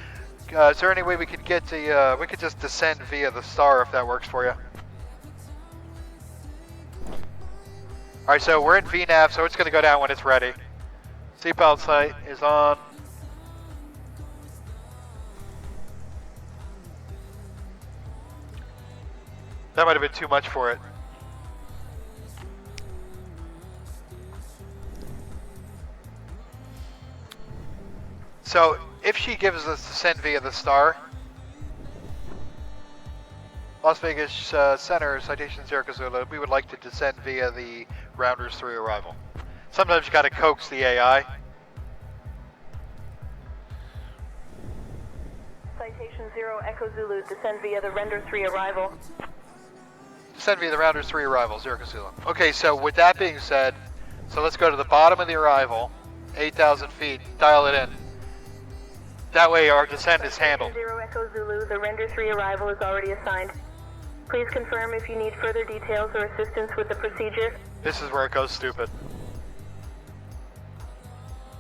Is there any way we could get the, we could just descend via the star if that works for you? Alright, so we're in VNAV, so it's going to go down when it's ready. Seatbelt sight is on. That might have been too much for it. So, if she gives us descent via the star, Las Vegas Center, citation 0 Zulu, we would like to descend via the Rounders 3 arrival. Sometimes you got to coax the AI. Citation 0 Echo Zulu, descend via the Render 3 arrival. Descend via the Rounders 3 arrival, 0 Zulu. Okay, so with that being said, so let's go to the bottom of the arrival, 8,000 feet, dial it in. That way our descent is handled. 0 Echo Zulu, the Render 3 arrival is already assigned. Please confirm if you need further details or assistance with the procedure. This is where it goes stupid.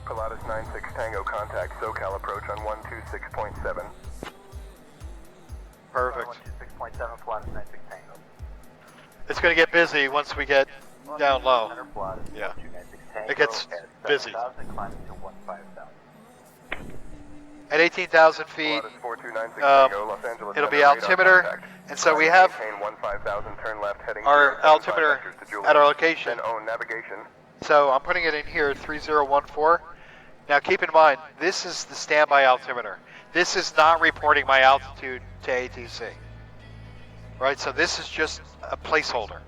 Pilatus 96 Tango, contact SoCal approach on 126.7. Perfect. 126.7 Pilatus 96 Tango. It's going to get busy once we get down low. Yeah. It gets busy. At 18,000 feet, it'll be altimeter, and so we have our altimeter at our location. So I'm putting it in here, 3014. Now keep in mind, this is the standby altimeter. This is not reporting my altitude to ATC. Right, so this is just a placeholder.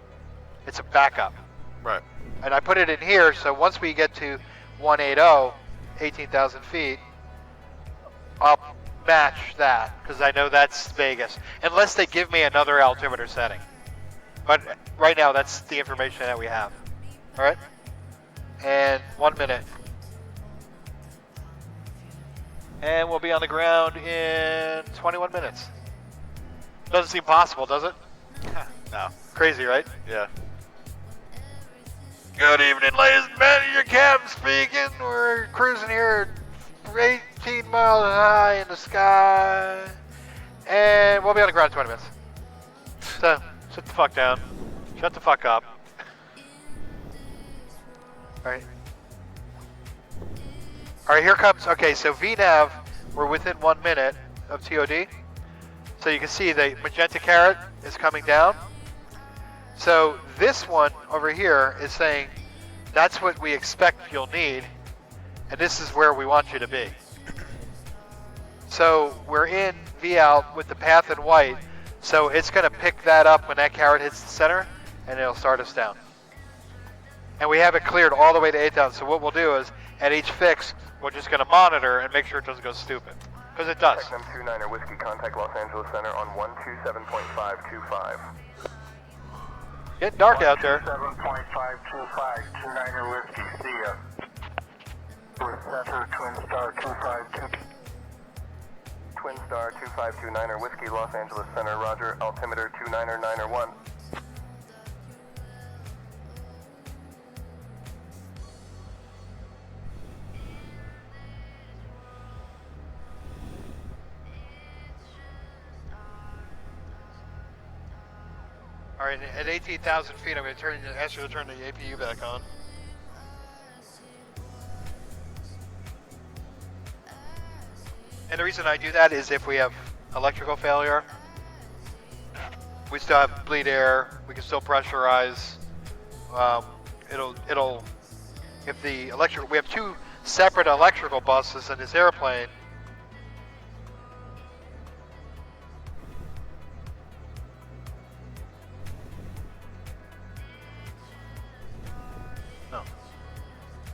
It's a backup. Right. And I put it in here, so once we get to 180, 18,000 feet, I'll match that, because I know that's Vegas. Unless they give me another altimeter setting. But right now, that's the information that we have. Alright? And 1 minute. And we'll be on the ground in 21 minutes. Doesn't seem possible, does it? No. Crazy, right? Yeah. Good evening, ladies and gentlemen. Your captain speaking. We're cruising here at 18 miles high in the sky. And we'll be on the ground in 20 minutes. So, sit the fuck down. Shut the fuck up. Alright. Alright, here comes, okay, so VNAV, we're within 1 minute of TOD. So you can see the magenta caret is coming down. So this one over here is saying, that's what we expect you'll need, and this is where we want you to be. So we're in V out with the path in white, so it's gonna pick that up when that caret hits the center, and it'll start us down. And we have it cleared all the way to 8,000, so what we'll do is, at each fix, we're just gonna monitor and make sure it doesn't go stupid. Because it does. Technum 29er Whiskey, contact Los Angeles Center on 127.525. Getting dark out there. 7.525, 29er Whiskey, see ya. With Center, Twin Star 252. Twin Star 2529er Whiskey, Los Angeles Center, roger, altimeter 299er1. Alright, at 18,000 feet, I'm going to ask you to turn the APU back on. And the reason I do that is if we have electrical failure, we still have bleed air, we can still pressurize. If the we have 2 separate electrical buses in this airplane.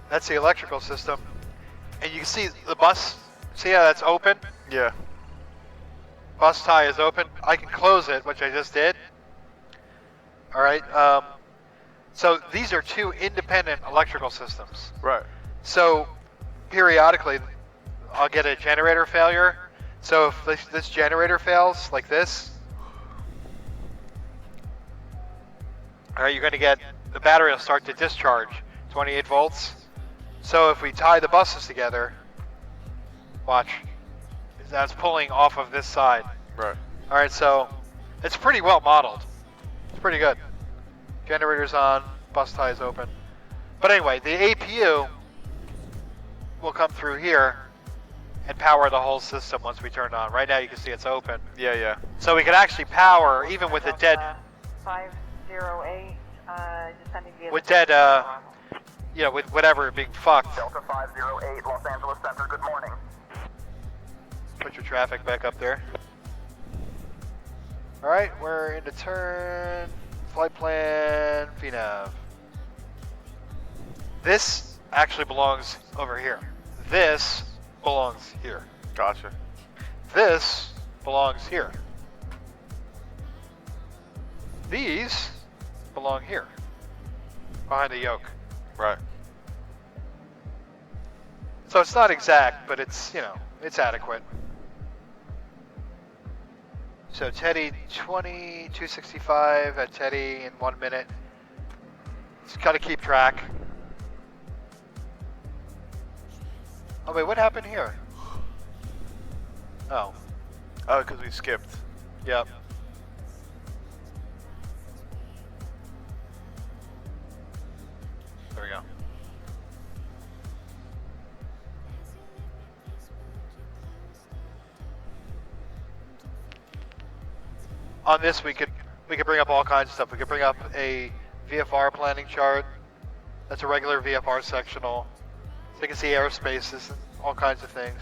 That's the electrical system. And you can see the bus, see how that's open? Yeah. Bus tie is open. I can close it, which I just did. Alright, so these are 2 independent electrical systems. Right. So periodically, I'll get a generator failure. So if this generator fails, like this, alright, you're going to get, the battery will start to discharge, 28 volts. So if we tie the buses together, watch, that's pulling off of this side. Right. Alright, so it's pretty well modeled. It's pretty good. Generator's on, bus tie is open. But anyway, the APU will come through here and power the whole system once we turn it on. Right now you can see it's open. Yeah, yeah. So we can actually power, even with the dead... 508, descending via with dead, you know, with whatever being fucked. Delta 508, Los Angeles Center, good morning. Put your traffic back up there. Alright, we're in the turn. Flight plan, VNAV. This actually belongs over here. This belongs here. Gotcha. This belongs here. These belong here, behind the yoke. Right. So it's not exact, but it's, you know, it's adequate. So Teddy 20, 265 at Teddy in 1 minute. Just gotta keep track. Oh wait, what happened here? Oh. Oh, because we skipped. Yep. There we go. On this, we could bring up all kinds of stuff. We could bring up a VFR planning chart. That's a regular VFR sectional. So you can see airspaces and all kinds of things.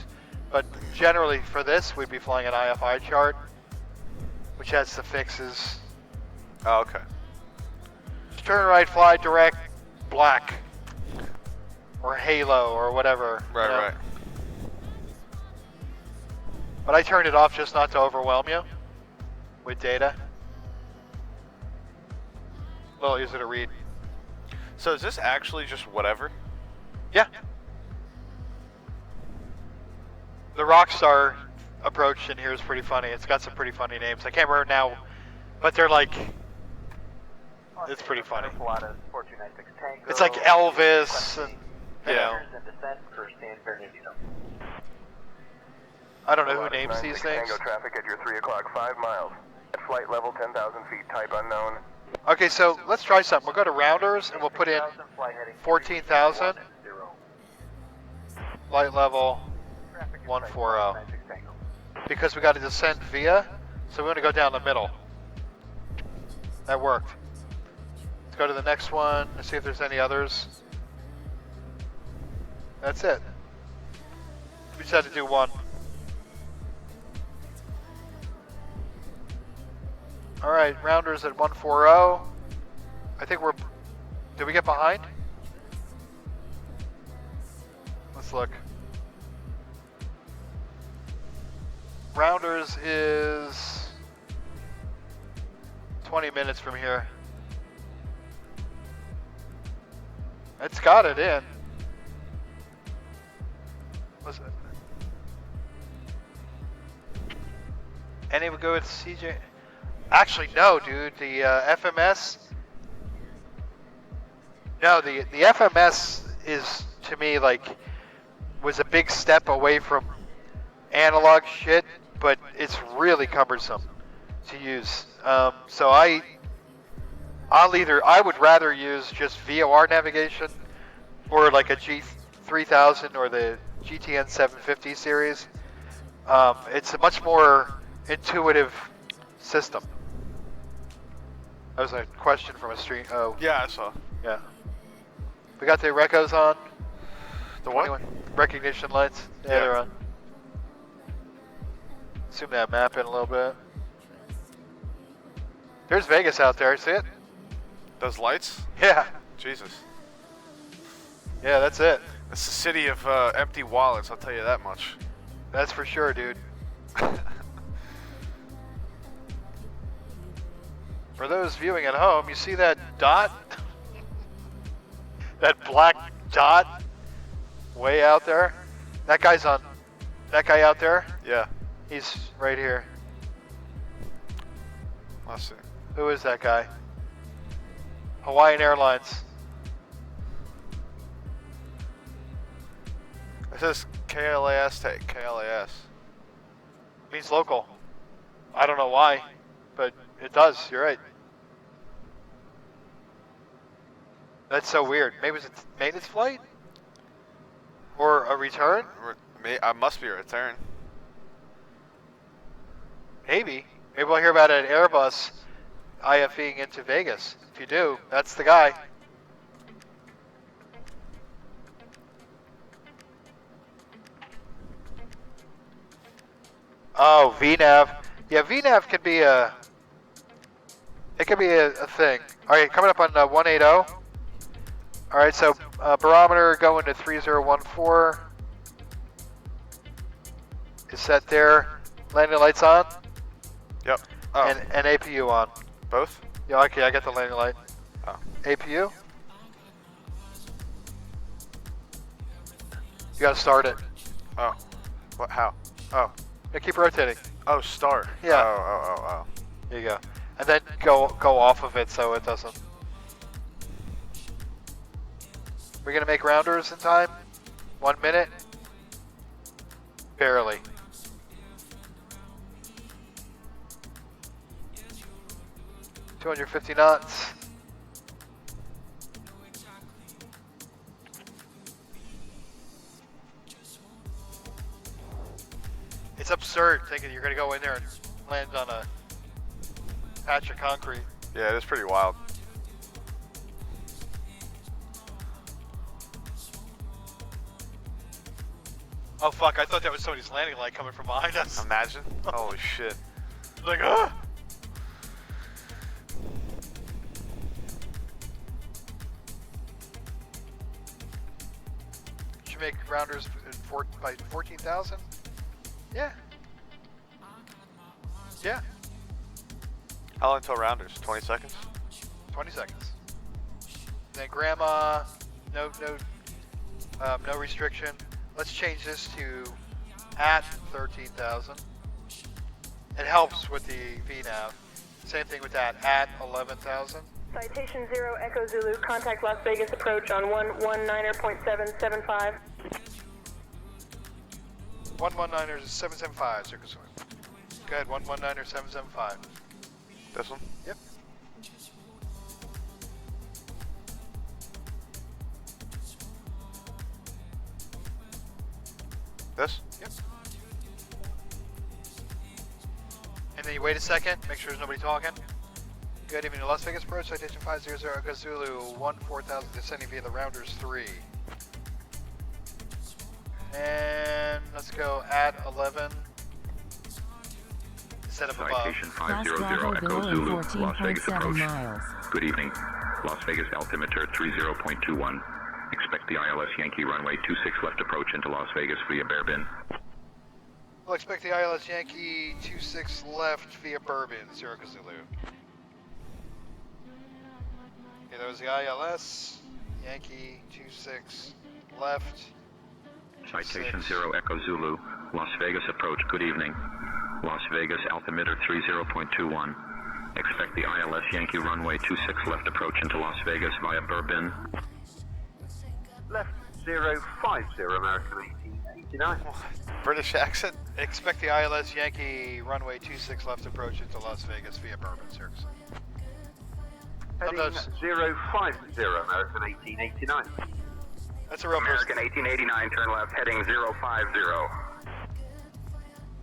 But generally for this, we'd be flying an IFI chart, which has the fixes. Oh, okay. Turn right, fly direct, black, or halo, or whatever. Right, you know? right. But I turned it off just not to overwhelm you with data. A little easier to read. So is this actually just whatever? Yeah. The Rockstar approach in here is pretty funny. It's got some pretty funny names. I can't remember now, but they're like It's pretty funny. Pilatus 4296 Tango. It's like Elvis and, you know. And descent for San Bernardino. I don't know who Pilatus names these 96 things. Tango traffic at your 3 o'clock, 5 miles. At flight level 10,000 feet, type unknown. Okay, so let's try something. We'll go to rounders and we'll put in 14,000. Flight level 140. Because we got to descend via, so we want to go down the middle. That worked. Let's go to the next one and see if there's any others. That's it. We just had to do one. All right, rounders at 140. I think we're, did we get behind? Let's look. Rounders is 20 minutes from here. It's got it in. What's it? Any would go with CJ? Actually, no, dude. The FMS. No, the FMS is, to me, like, was a big step away from analog shit, but it's really cumbersome to use. So I would rather use just VOR navigation, or like a G3000 or the GTN 750 series. It's a much more intuitive system. That was a question from a stream. Oh. Yeah, I saw. Yeah. We got the recos on. The what? 21 recognition lights. Yeah, they're on. Zoom that map in a little bit. There's Vegas out there. See it? Those lights? Yeah. Jesus. Yeah, that's it. It's the city of empty wallets, I'll tell you that much. That's for sure, dude. For those viewing at home, you see that dot? That black dot way out there? That guy out there? Yeah. He's right here. Let's see. Who is that guy? Hawaiian Airlines. It says KLAS take, KLAS. Means local. I don't know why, but it does. You're right. That's so weird. Maybe it was a maintenance flight? Or a return? I must be a return. Maybe. Maybe we'll hear about an Airbus IFEing into Vegas. If you do, that's the guy. Oh, VNAV. Yeah, VNAV could be a... It could be a thing. Alright, coming up on 180. Alright, so barometer going to 3014. Is set there. Landing lights on. Yep. Oh. And APU on. Both? Yeah, okay, I got the landing light. Oh. APU? You gotta start it. Oh. What? How? Oh. Yeah, keep rotating. Oh, start. Yeah. Oh. There you go. And then go off of it so it doesn't. We're gonna make rounders in time? 1 minute? Barely. $250 knots. It's absurd thinking you're gonna go in there and land on a patch of concrete. Yeah, it is pretty wild. Oh fuck, I thought that was somebody's landing light coming from behind us. Imagine. Holy shit. Like, ah! Should make rounders by 14,000? Yeah. Yeah. How long until rounders? 20 seconds? 20 seconds. Then grandma, no restriction. Let's change this to at 13,000. It helps with the VNAV. Same thing with that, at 11,000. Citation 0 Echo Zulu, contact Las Vegas approach on 119.775. 119er is 775, Circus Swing. Go ahead, 119er 775. This one? Yep. This? Yep. And then you wait a second, make sure there's nobody talking. Good evening, Las Vegas approach, citation 500 Echo Zulu, 14000 descending via the Rounders 3. And let's go at 11 instead of above. Citation 500 Echo Zulu, Las Vegas approach. Good evening. Las Vegas altimeter 30.21. Expect the ILS Yankee runway 26 left approach into Las Vegas via Bourbon. We'll expect the ILS Yankee 26 left via Bourbon, Zero Zulu. Okay, that was the ILS Yankee 26 left. Citation 0 Echo Zulu, Las Vegas approach. Good evening. Las Vegas altimeter 30.21. Expect the ILS Yankee runway 26 left approach into Las Vegas via Bourbon. Left 050 American 1889. British accent. Expect the ILS Yankee runway 26 left approach into Las Vegas via Bourbon, Circus. Heading 050 American 1889. That's a real American 1889, turn left, heading 050.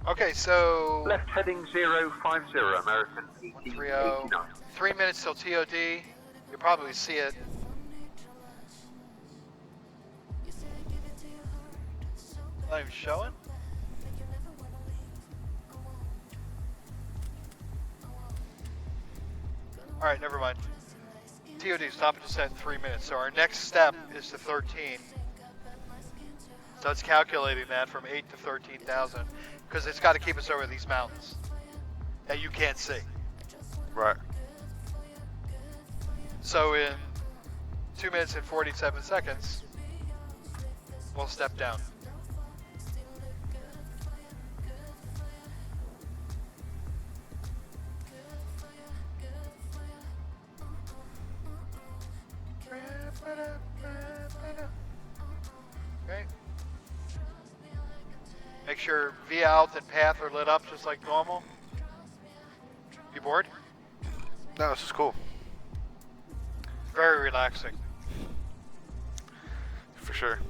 Okay, so... Left heading 050 American 1889. 3 minutes till TOD. You'll probably see it. Not even showing? Alright, never mind. TOD, stop and descent in 3 minutes. So our next step is to 13. So it's calculating that from 8 to 13,000. Because it's got to keep us over these mountains that you can't see. Right. So in 2 minutes and 47 seconds, we'll step down. Okay. Make sure V out and path are lit up just like normal. You bored? No, this is cool. Very relaxing. For sure.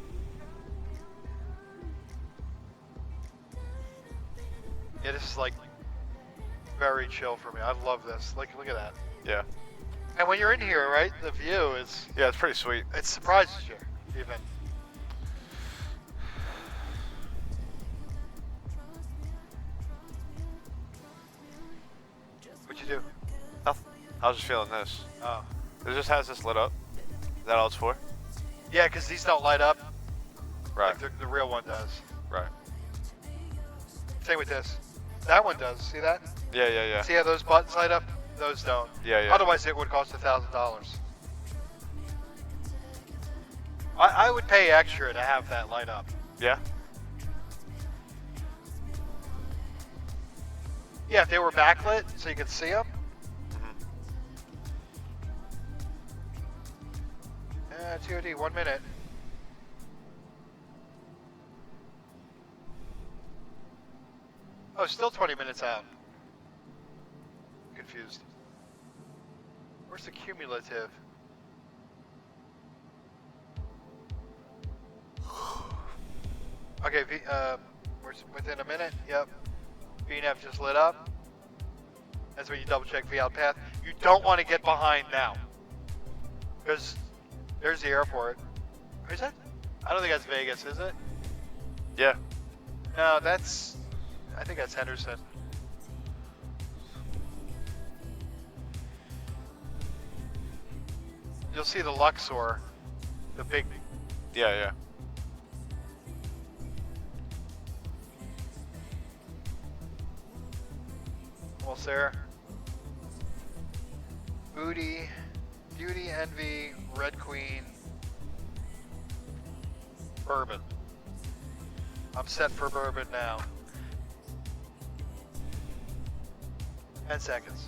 Yeah, this is like very chill for me. I love this. Like, look at that. Yeah. And when you're in here, right, the view is... Yeah, it's pretty sweet. It surprises you, even. What'd you do? Nothing. I was just feeling this. Oh. It just has this lit up. Is that all it's for? Yeah, because these don't light up. Right. Like the real one does. Right. Same with this. That one does. See that? Yeah, yeah, yeah. See how those buttons light up? Those don't. Yeah, yeah. Otherwise, it would cost $1,000. I would pay extra to have that light up. Yeah? Yeah, if they were backlit so you could see them. TOD, 1 minute. Oh, still 20 minutes out. Confused. Where's the cumulative? Okay, we're within a minute. Yep. VNAV just lit up. That's when you double check V out path. You don't want to get behind now. Because there's the airport. Is that? I don't think that's Vegas, is it? Yeah. No, that's... I think that's Henderson. You'll see the Luxor. The big... Yeah, yeah. Almost there. Booty, Beauty, Envy, Red Queen, Bourbon. I'm set for Bourbon now. 10 seconds.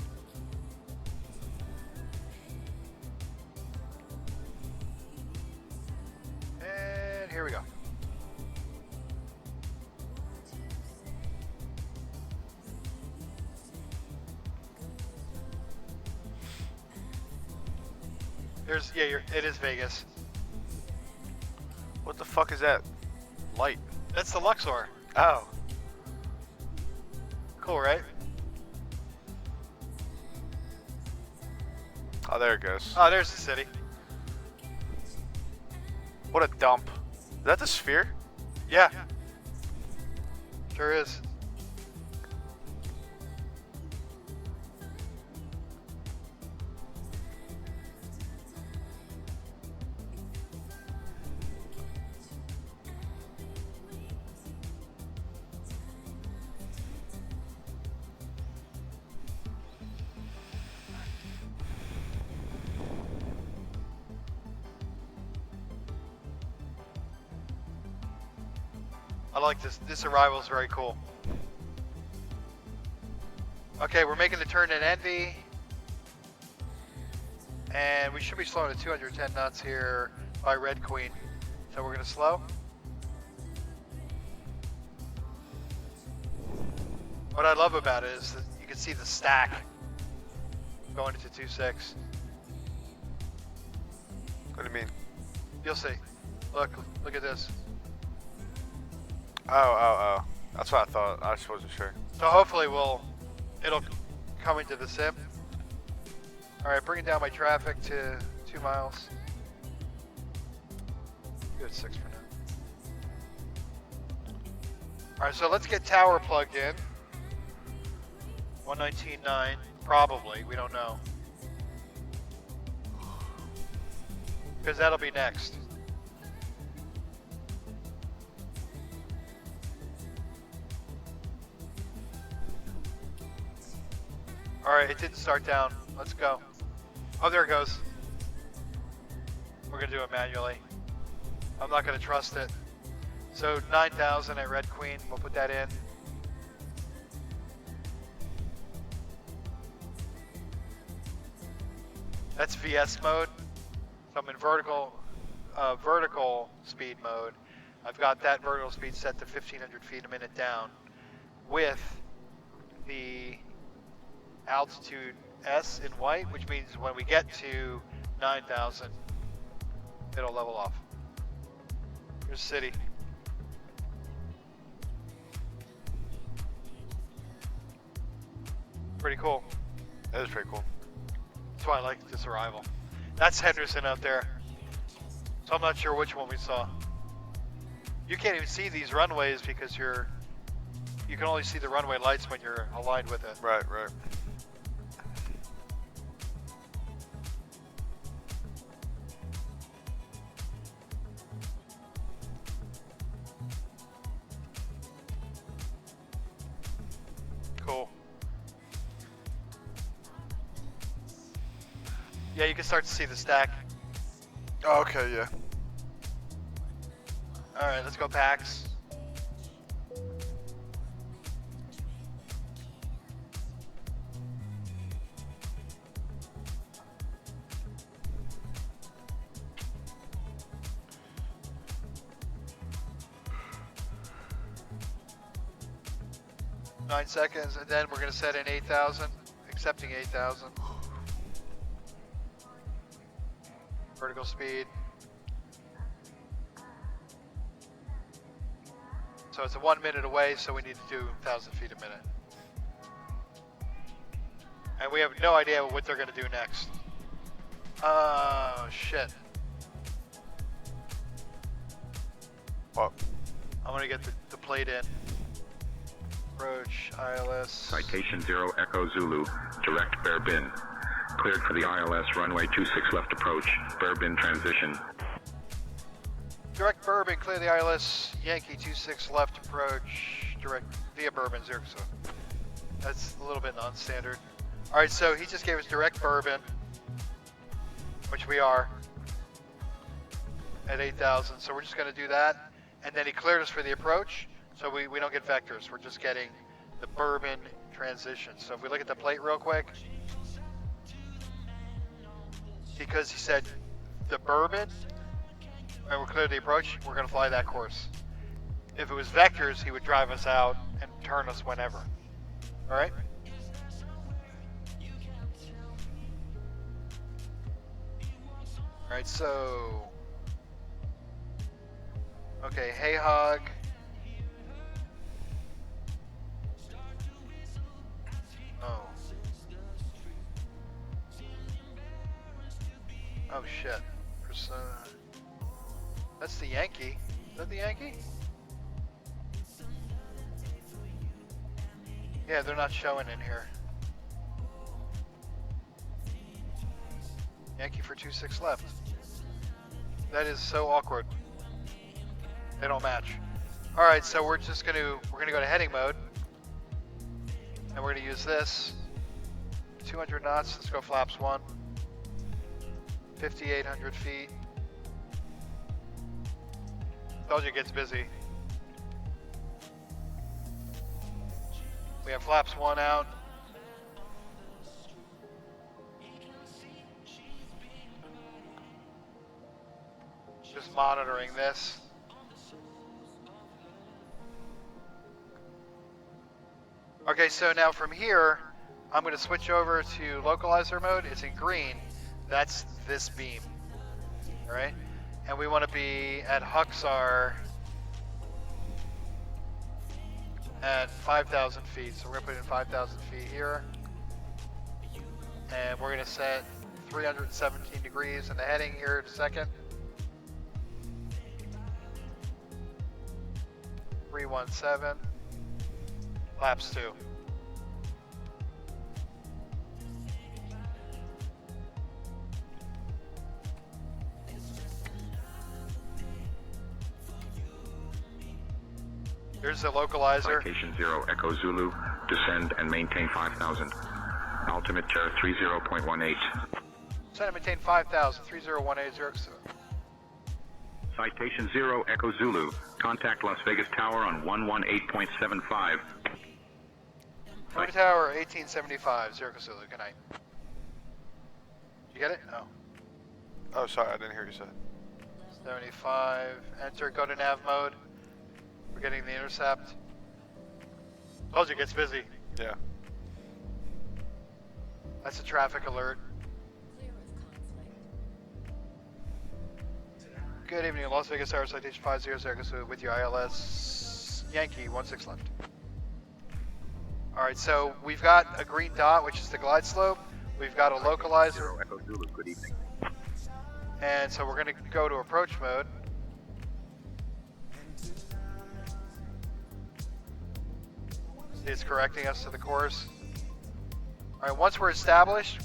There's, yeah, it is Vegas. What the fuck is that? Light. That's the Luxor. Oh. Cool, right? Oh, there it goes. Oh, there's the city. What a dump. Is that the sphere? Yeah. Sure is. I like this. This arrival is very cool. Okay, we're making the turn in Envy. And we should be slowing to 210 knots here by Red Queen. So we're going to slow. What I love about it is that you can see the stack going into 2.6. What do you mean? You'll see. Look at this. Oh. That's what I thought. I just wasn't sure. So hopefully it'll come into the sim. All right, bringing down my traffic to 2 miles. Good, 6 for now. All right, so let's get tower plugged in. 119.9, probably, we don't know. Because that'll be next. All right, it didn't start down. Let's go. Oh, there it goes. We're gonna do it manually. I'm not gonna trust it. So 9,000 at Red Queen, we'll put that in. That's VS mode. So I'm in vertical speed mode. I've got that vertical speed set to 1,500 feet a minute down with the altitude S in white, which means when we get to 9,000, it'll level off. Here's city. Pretty cool. That is pretty cool. That's why I like this arrival. That's Henderson out there. So I'm not sure which one we saw. You can't even see these runways because you can only see the runway lights when you're aligned with it. Right. Cool. Yeah, you can start to see the stack. Oh, okay, yeah. All right, let's go PAX. Nine seconds, and then we're going to set in 8,000, accepting 8,000. Vertical speed. So it's 1 minute away, so we need to do 1,000 feet a minute. And we have no idea what they're going to do next. Oh, shit. What? I'm going to get the plate in. Approach, ILS. Citation 0 Echo Zulu, direct Berbin. Cleared for the ILS runway 26 left approach, Berbin transition. Direct Bourbon, clear the ILS, Yankee 26 left approach, direct via Bourbon, 0. So that's a little bit non-standard. All right, so he just gave us direct Bourbon, which we are at 8,000. So we're just going to do that, and then he cleared us for the approach. So we don't get vectors. We're just getting the Bourbon transition. So if we look at the plate real quick, because he said the Bourbon, and we're clear the approach, we're going to fly that course. If it was vectors, he would drive us out and turn us whenever. All right? Alright, so... Okay, Hey Hog. Oh. Oh shit. That's the Yankee. Is that the Yankee? Yeah, they're not showing in here. Yankee for 26 left. That is so awkward. They don't match. Alright, so we're gonna go to heading mode. And we're gonna use this. 200 knots, let's go flaps 1. 5,800 feet. Told you it gets busy. We have flaps 1 out. Just monitoring this. Okay, so now from here, I'm going to switch over to localizer mode. It's in green. That's this beam. All right? And we want to be at Huxar at 5,000 feet. So we're going to put in 5,000 feet here. And we're going to set 317 degrees in the heading here in a second. 317. Laps 2. Here's the localizer. Citation 0 Echo Zulu, descend and maintain 5,000. Altimeter 30.18. Descend and maintain 5,000, 3018. Citation 0 Echo Zulu, contact Las Vegas Tower on 118.75. Phone Tower 1875, Zero Zulu, good night. You get it? No. Oh, sorry, I didn't hear you say. 75, enter, go to nav mode. We're getting the intercept. Told you it gets busy. Yeah. That's a traffic alert. Good evening, Las Vegas Tower, citation 500 with your ILS Yankee 16 left. Alright, so we've got a green dot, which is the glide slope. We've got a localizer. Echo Zulu, good evening. And so we're going to go to approach mode. It's correcting us to the course. Alright, once we're established.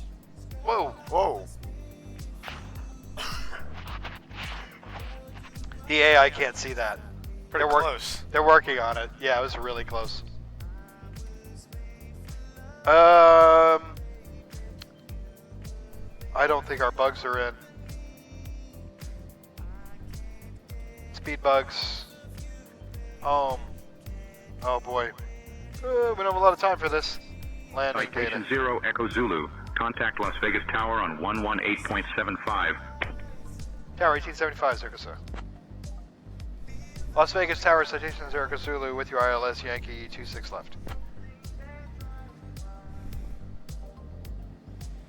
Whoa! Whoa! The AI can't see that. Pretty close. They're working on it. Yeah, it was really close. I don't think our bugs are in. Speed bugs. Oh boy. We don't have a lot of time for this. Landing Citation data. 0 Echo Zulu, contact Las Vegas Tower on 118.75. Tower 1875, Zero Zulu. Las Vegas Tower, citation 0 Zulu with your ILS Yankee 26 left.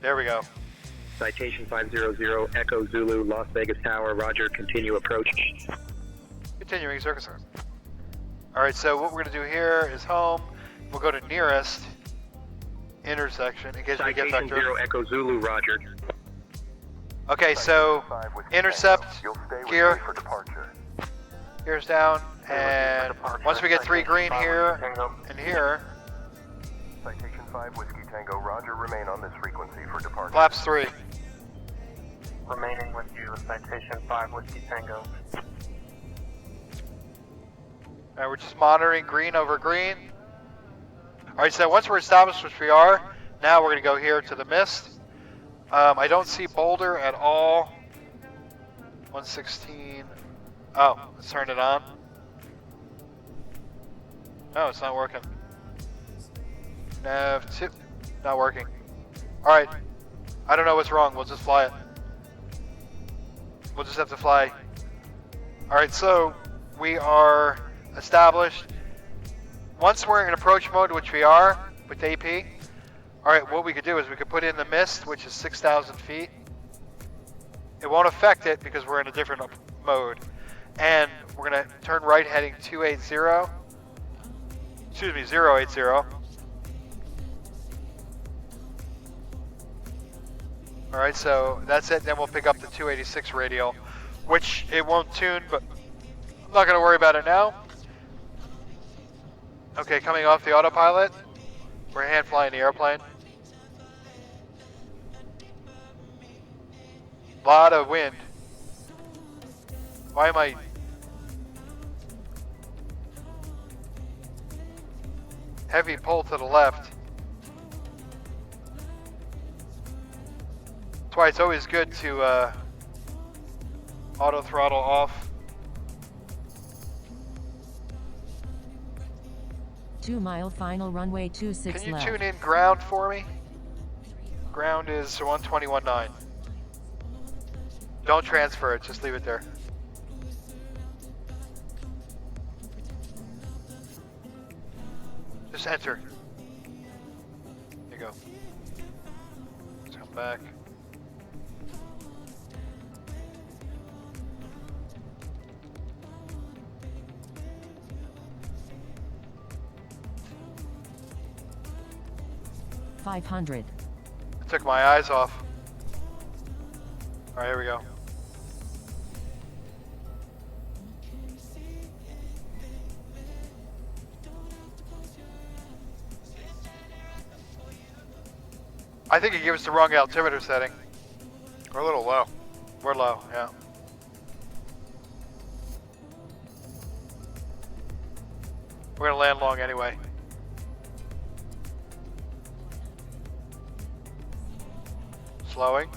There we go. Citation 500 Echo Zulu, Las Vegas Tower, roger, continue approach. Continuing, Zero Zulu. Alright, so what we're going to do here is home. We'll go to nearest intersection in case we get Citation vector. 0 Echo Zulu, roger. Okay, so intercept gear. Gear's down, and once we get 3 green here and here, Citation 5 Whiskey Tango, roger, remain on this frequency for departure. flaps 3. Remaining with you, Citation 5 Whiskey Tango. Alright, we're just monitoring green over green. Alright, so once we're established, which we are, now we're going to go here to the mist. I don't see Boulder at all. 116. Oh, let's turn it on. No, it's not working. Nav 2, not working. Alright, I don't know what's wrong, we'll just fly it. We'll just have to fly. Alright, so we are established. Once we're in approach mode, which we are with AP, alright, what we could do is we could put in the mist, which is 6,000 feet. It won't affect it because we're in a different mode. And we're gonna turn right heading 080. All right, so that's it. Then we'll pick up the 286 radial, which it won't tune, but I'm not gonna worry about it now. Okay, coming off the autopilot. We're hand flying the airplane. Lot of wind. Why am I... Heavy pull to the left. That's why it's always good to auto throttle off. 2 mile final runway 26 Can you left. tune in ground for me? Ground is 121.9. Don't transfer it, just leave it there. Just enter. There you go. Let's come back. $500. I took my eyes off. Alright, here we go. I think it gave us the wrong altimeter setting. We're a little low. We're low, yeah. We're gonna land long anyway. Slowing.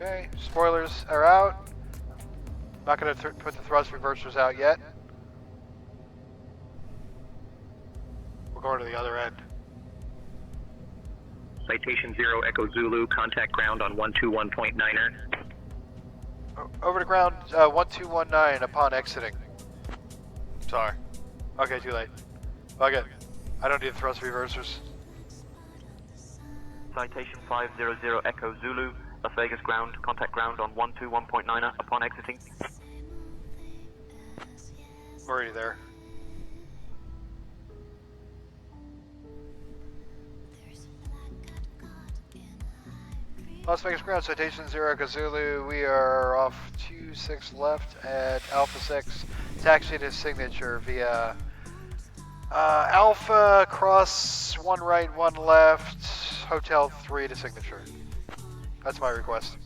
Okay, spoilers are out. Not going to put the thrust reversers out yet. We're going to the other end. Citation 0 Echo Zulu, contact ground on 121.9er. Over to ground 1219 upon exiting. Sorry. Okay, too late. Bug it. I don't need the thrust reversers. Citation 500 Echo Zulu, Las Vegas ground, contact ground on 121.9er upon exiting. I'm already there. Las Vegas ground, citation 0 Echo Zulu. We are off 26 left at Alpha 6. Taxi to signature via Alpha, cross 1 right, 1 left, Hotel 3 to signature. That's my request.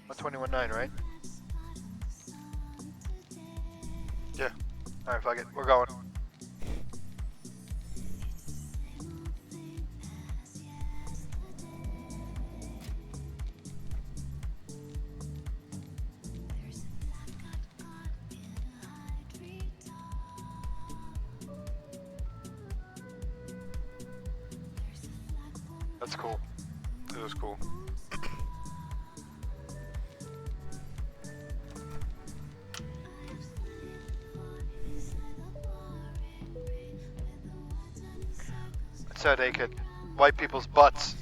$121.9, right? Yeah. Alright, fuck it. We're going. That's cool. It was cool. So they could wipe people's butts.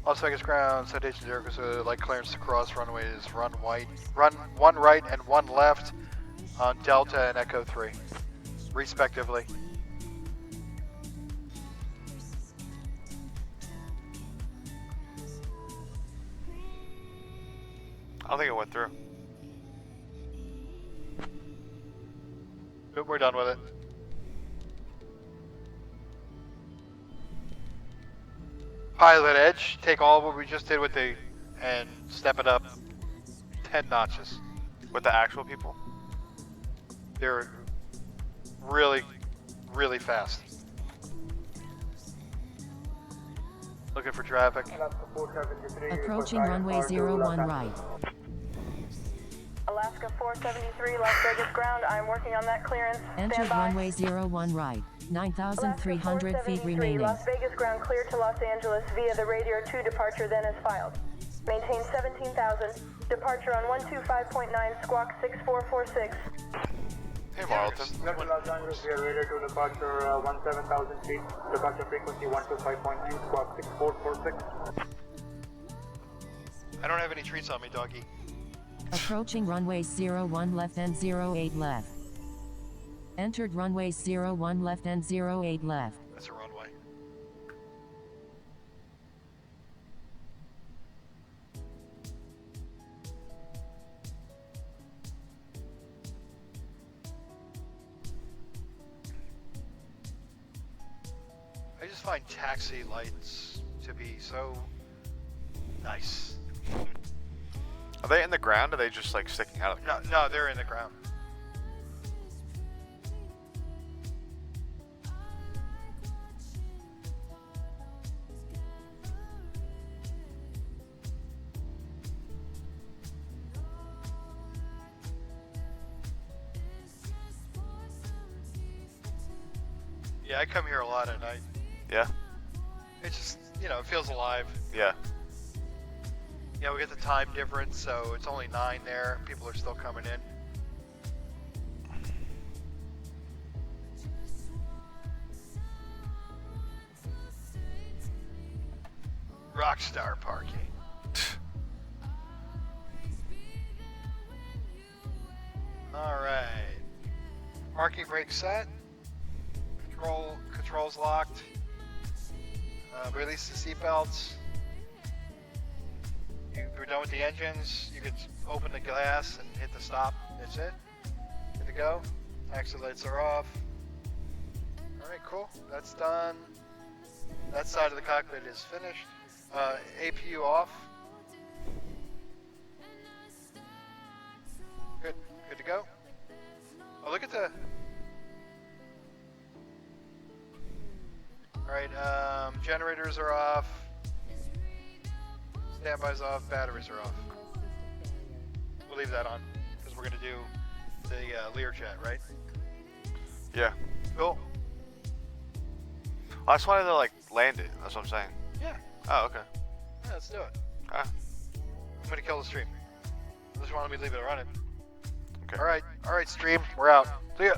Las Vegas ground, citation 0, so light clearance to cross runways, run 1 right and 1 left on Delta and Echo 3, respectively. I don't think it went through. But we're done with it. Pilot edge, take all what we just did with the and step it up 10 notches. With the actual people? They're really, really fast. Looking for traffic. Approaching runway 01 right. Alaska 473, Las Vegas ground. I'm working on that clearance. Entered Stand by. runway 01 right. 9,300 feet remaining. Las Vegas ground clear to Los Angeles via the Radiator 2 departure, then as filed. Maintain 17,000. Departure on 125.9 squawk 6446. Hey, Marlton. Los Angeles, we are ready to departure 17,000 feet. Departure frequency 125.9 squawk 6446. I don't have any treats on me, doggy. Approaching runway 01 left and 08 left. Entered runway 01 left and 08 left. That's a runway. I just find taxi lights to be so nice. Are they in the ground, or are they just like sticking out of the ground? No, they're in the ground. Yeah, I come here a lot at night. Yeah? It's just, you know, it feels alive. Yeah. You know, we get the time difference, so it's only 9 there. People are still coming in. Rockstar parking. Alright. Parking brake set. Controls locked. Release the seatbelts. We're done with the engines. You could open the glass and hit the stop. That's it. Good to go. Exit lights are off. Alright, cool. That's done. That side of the cockpit is finished. APU off. Good. Good to go. Oh, look at the... Alright, generators are off. Standby's off, batteries are off. We'll leave that on, because we're going to do the Learjet, right? Yeah. Cool. I just wanted to like land it, that's what I'm saying. Yeah. Oh, okay. Yeah, let's do it. Ah. I'm going to kill the stream. I just wanted me to leave it running. Okay. Alright, stream, we're out. See ya.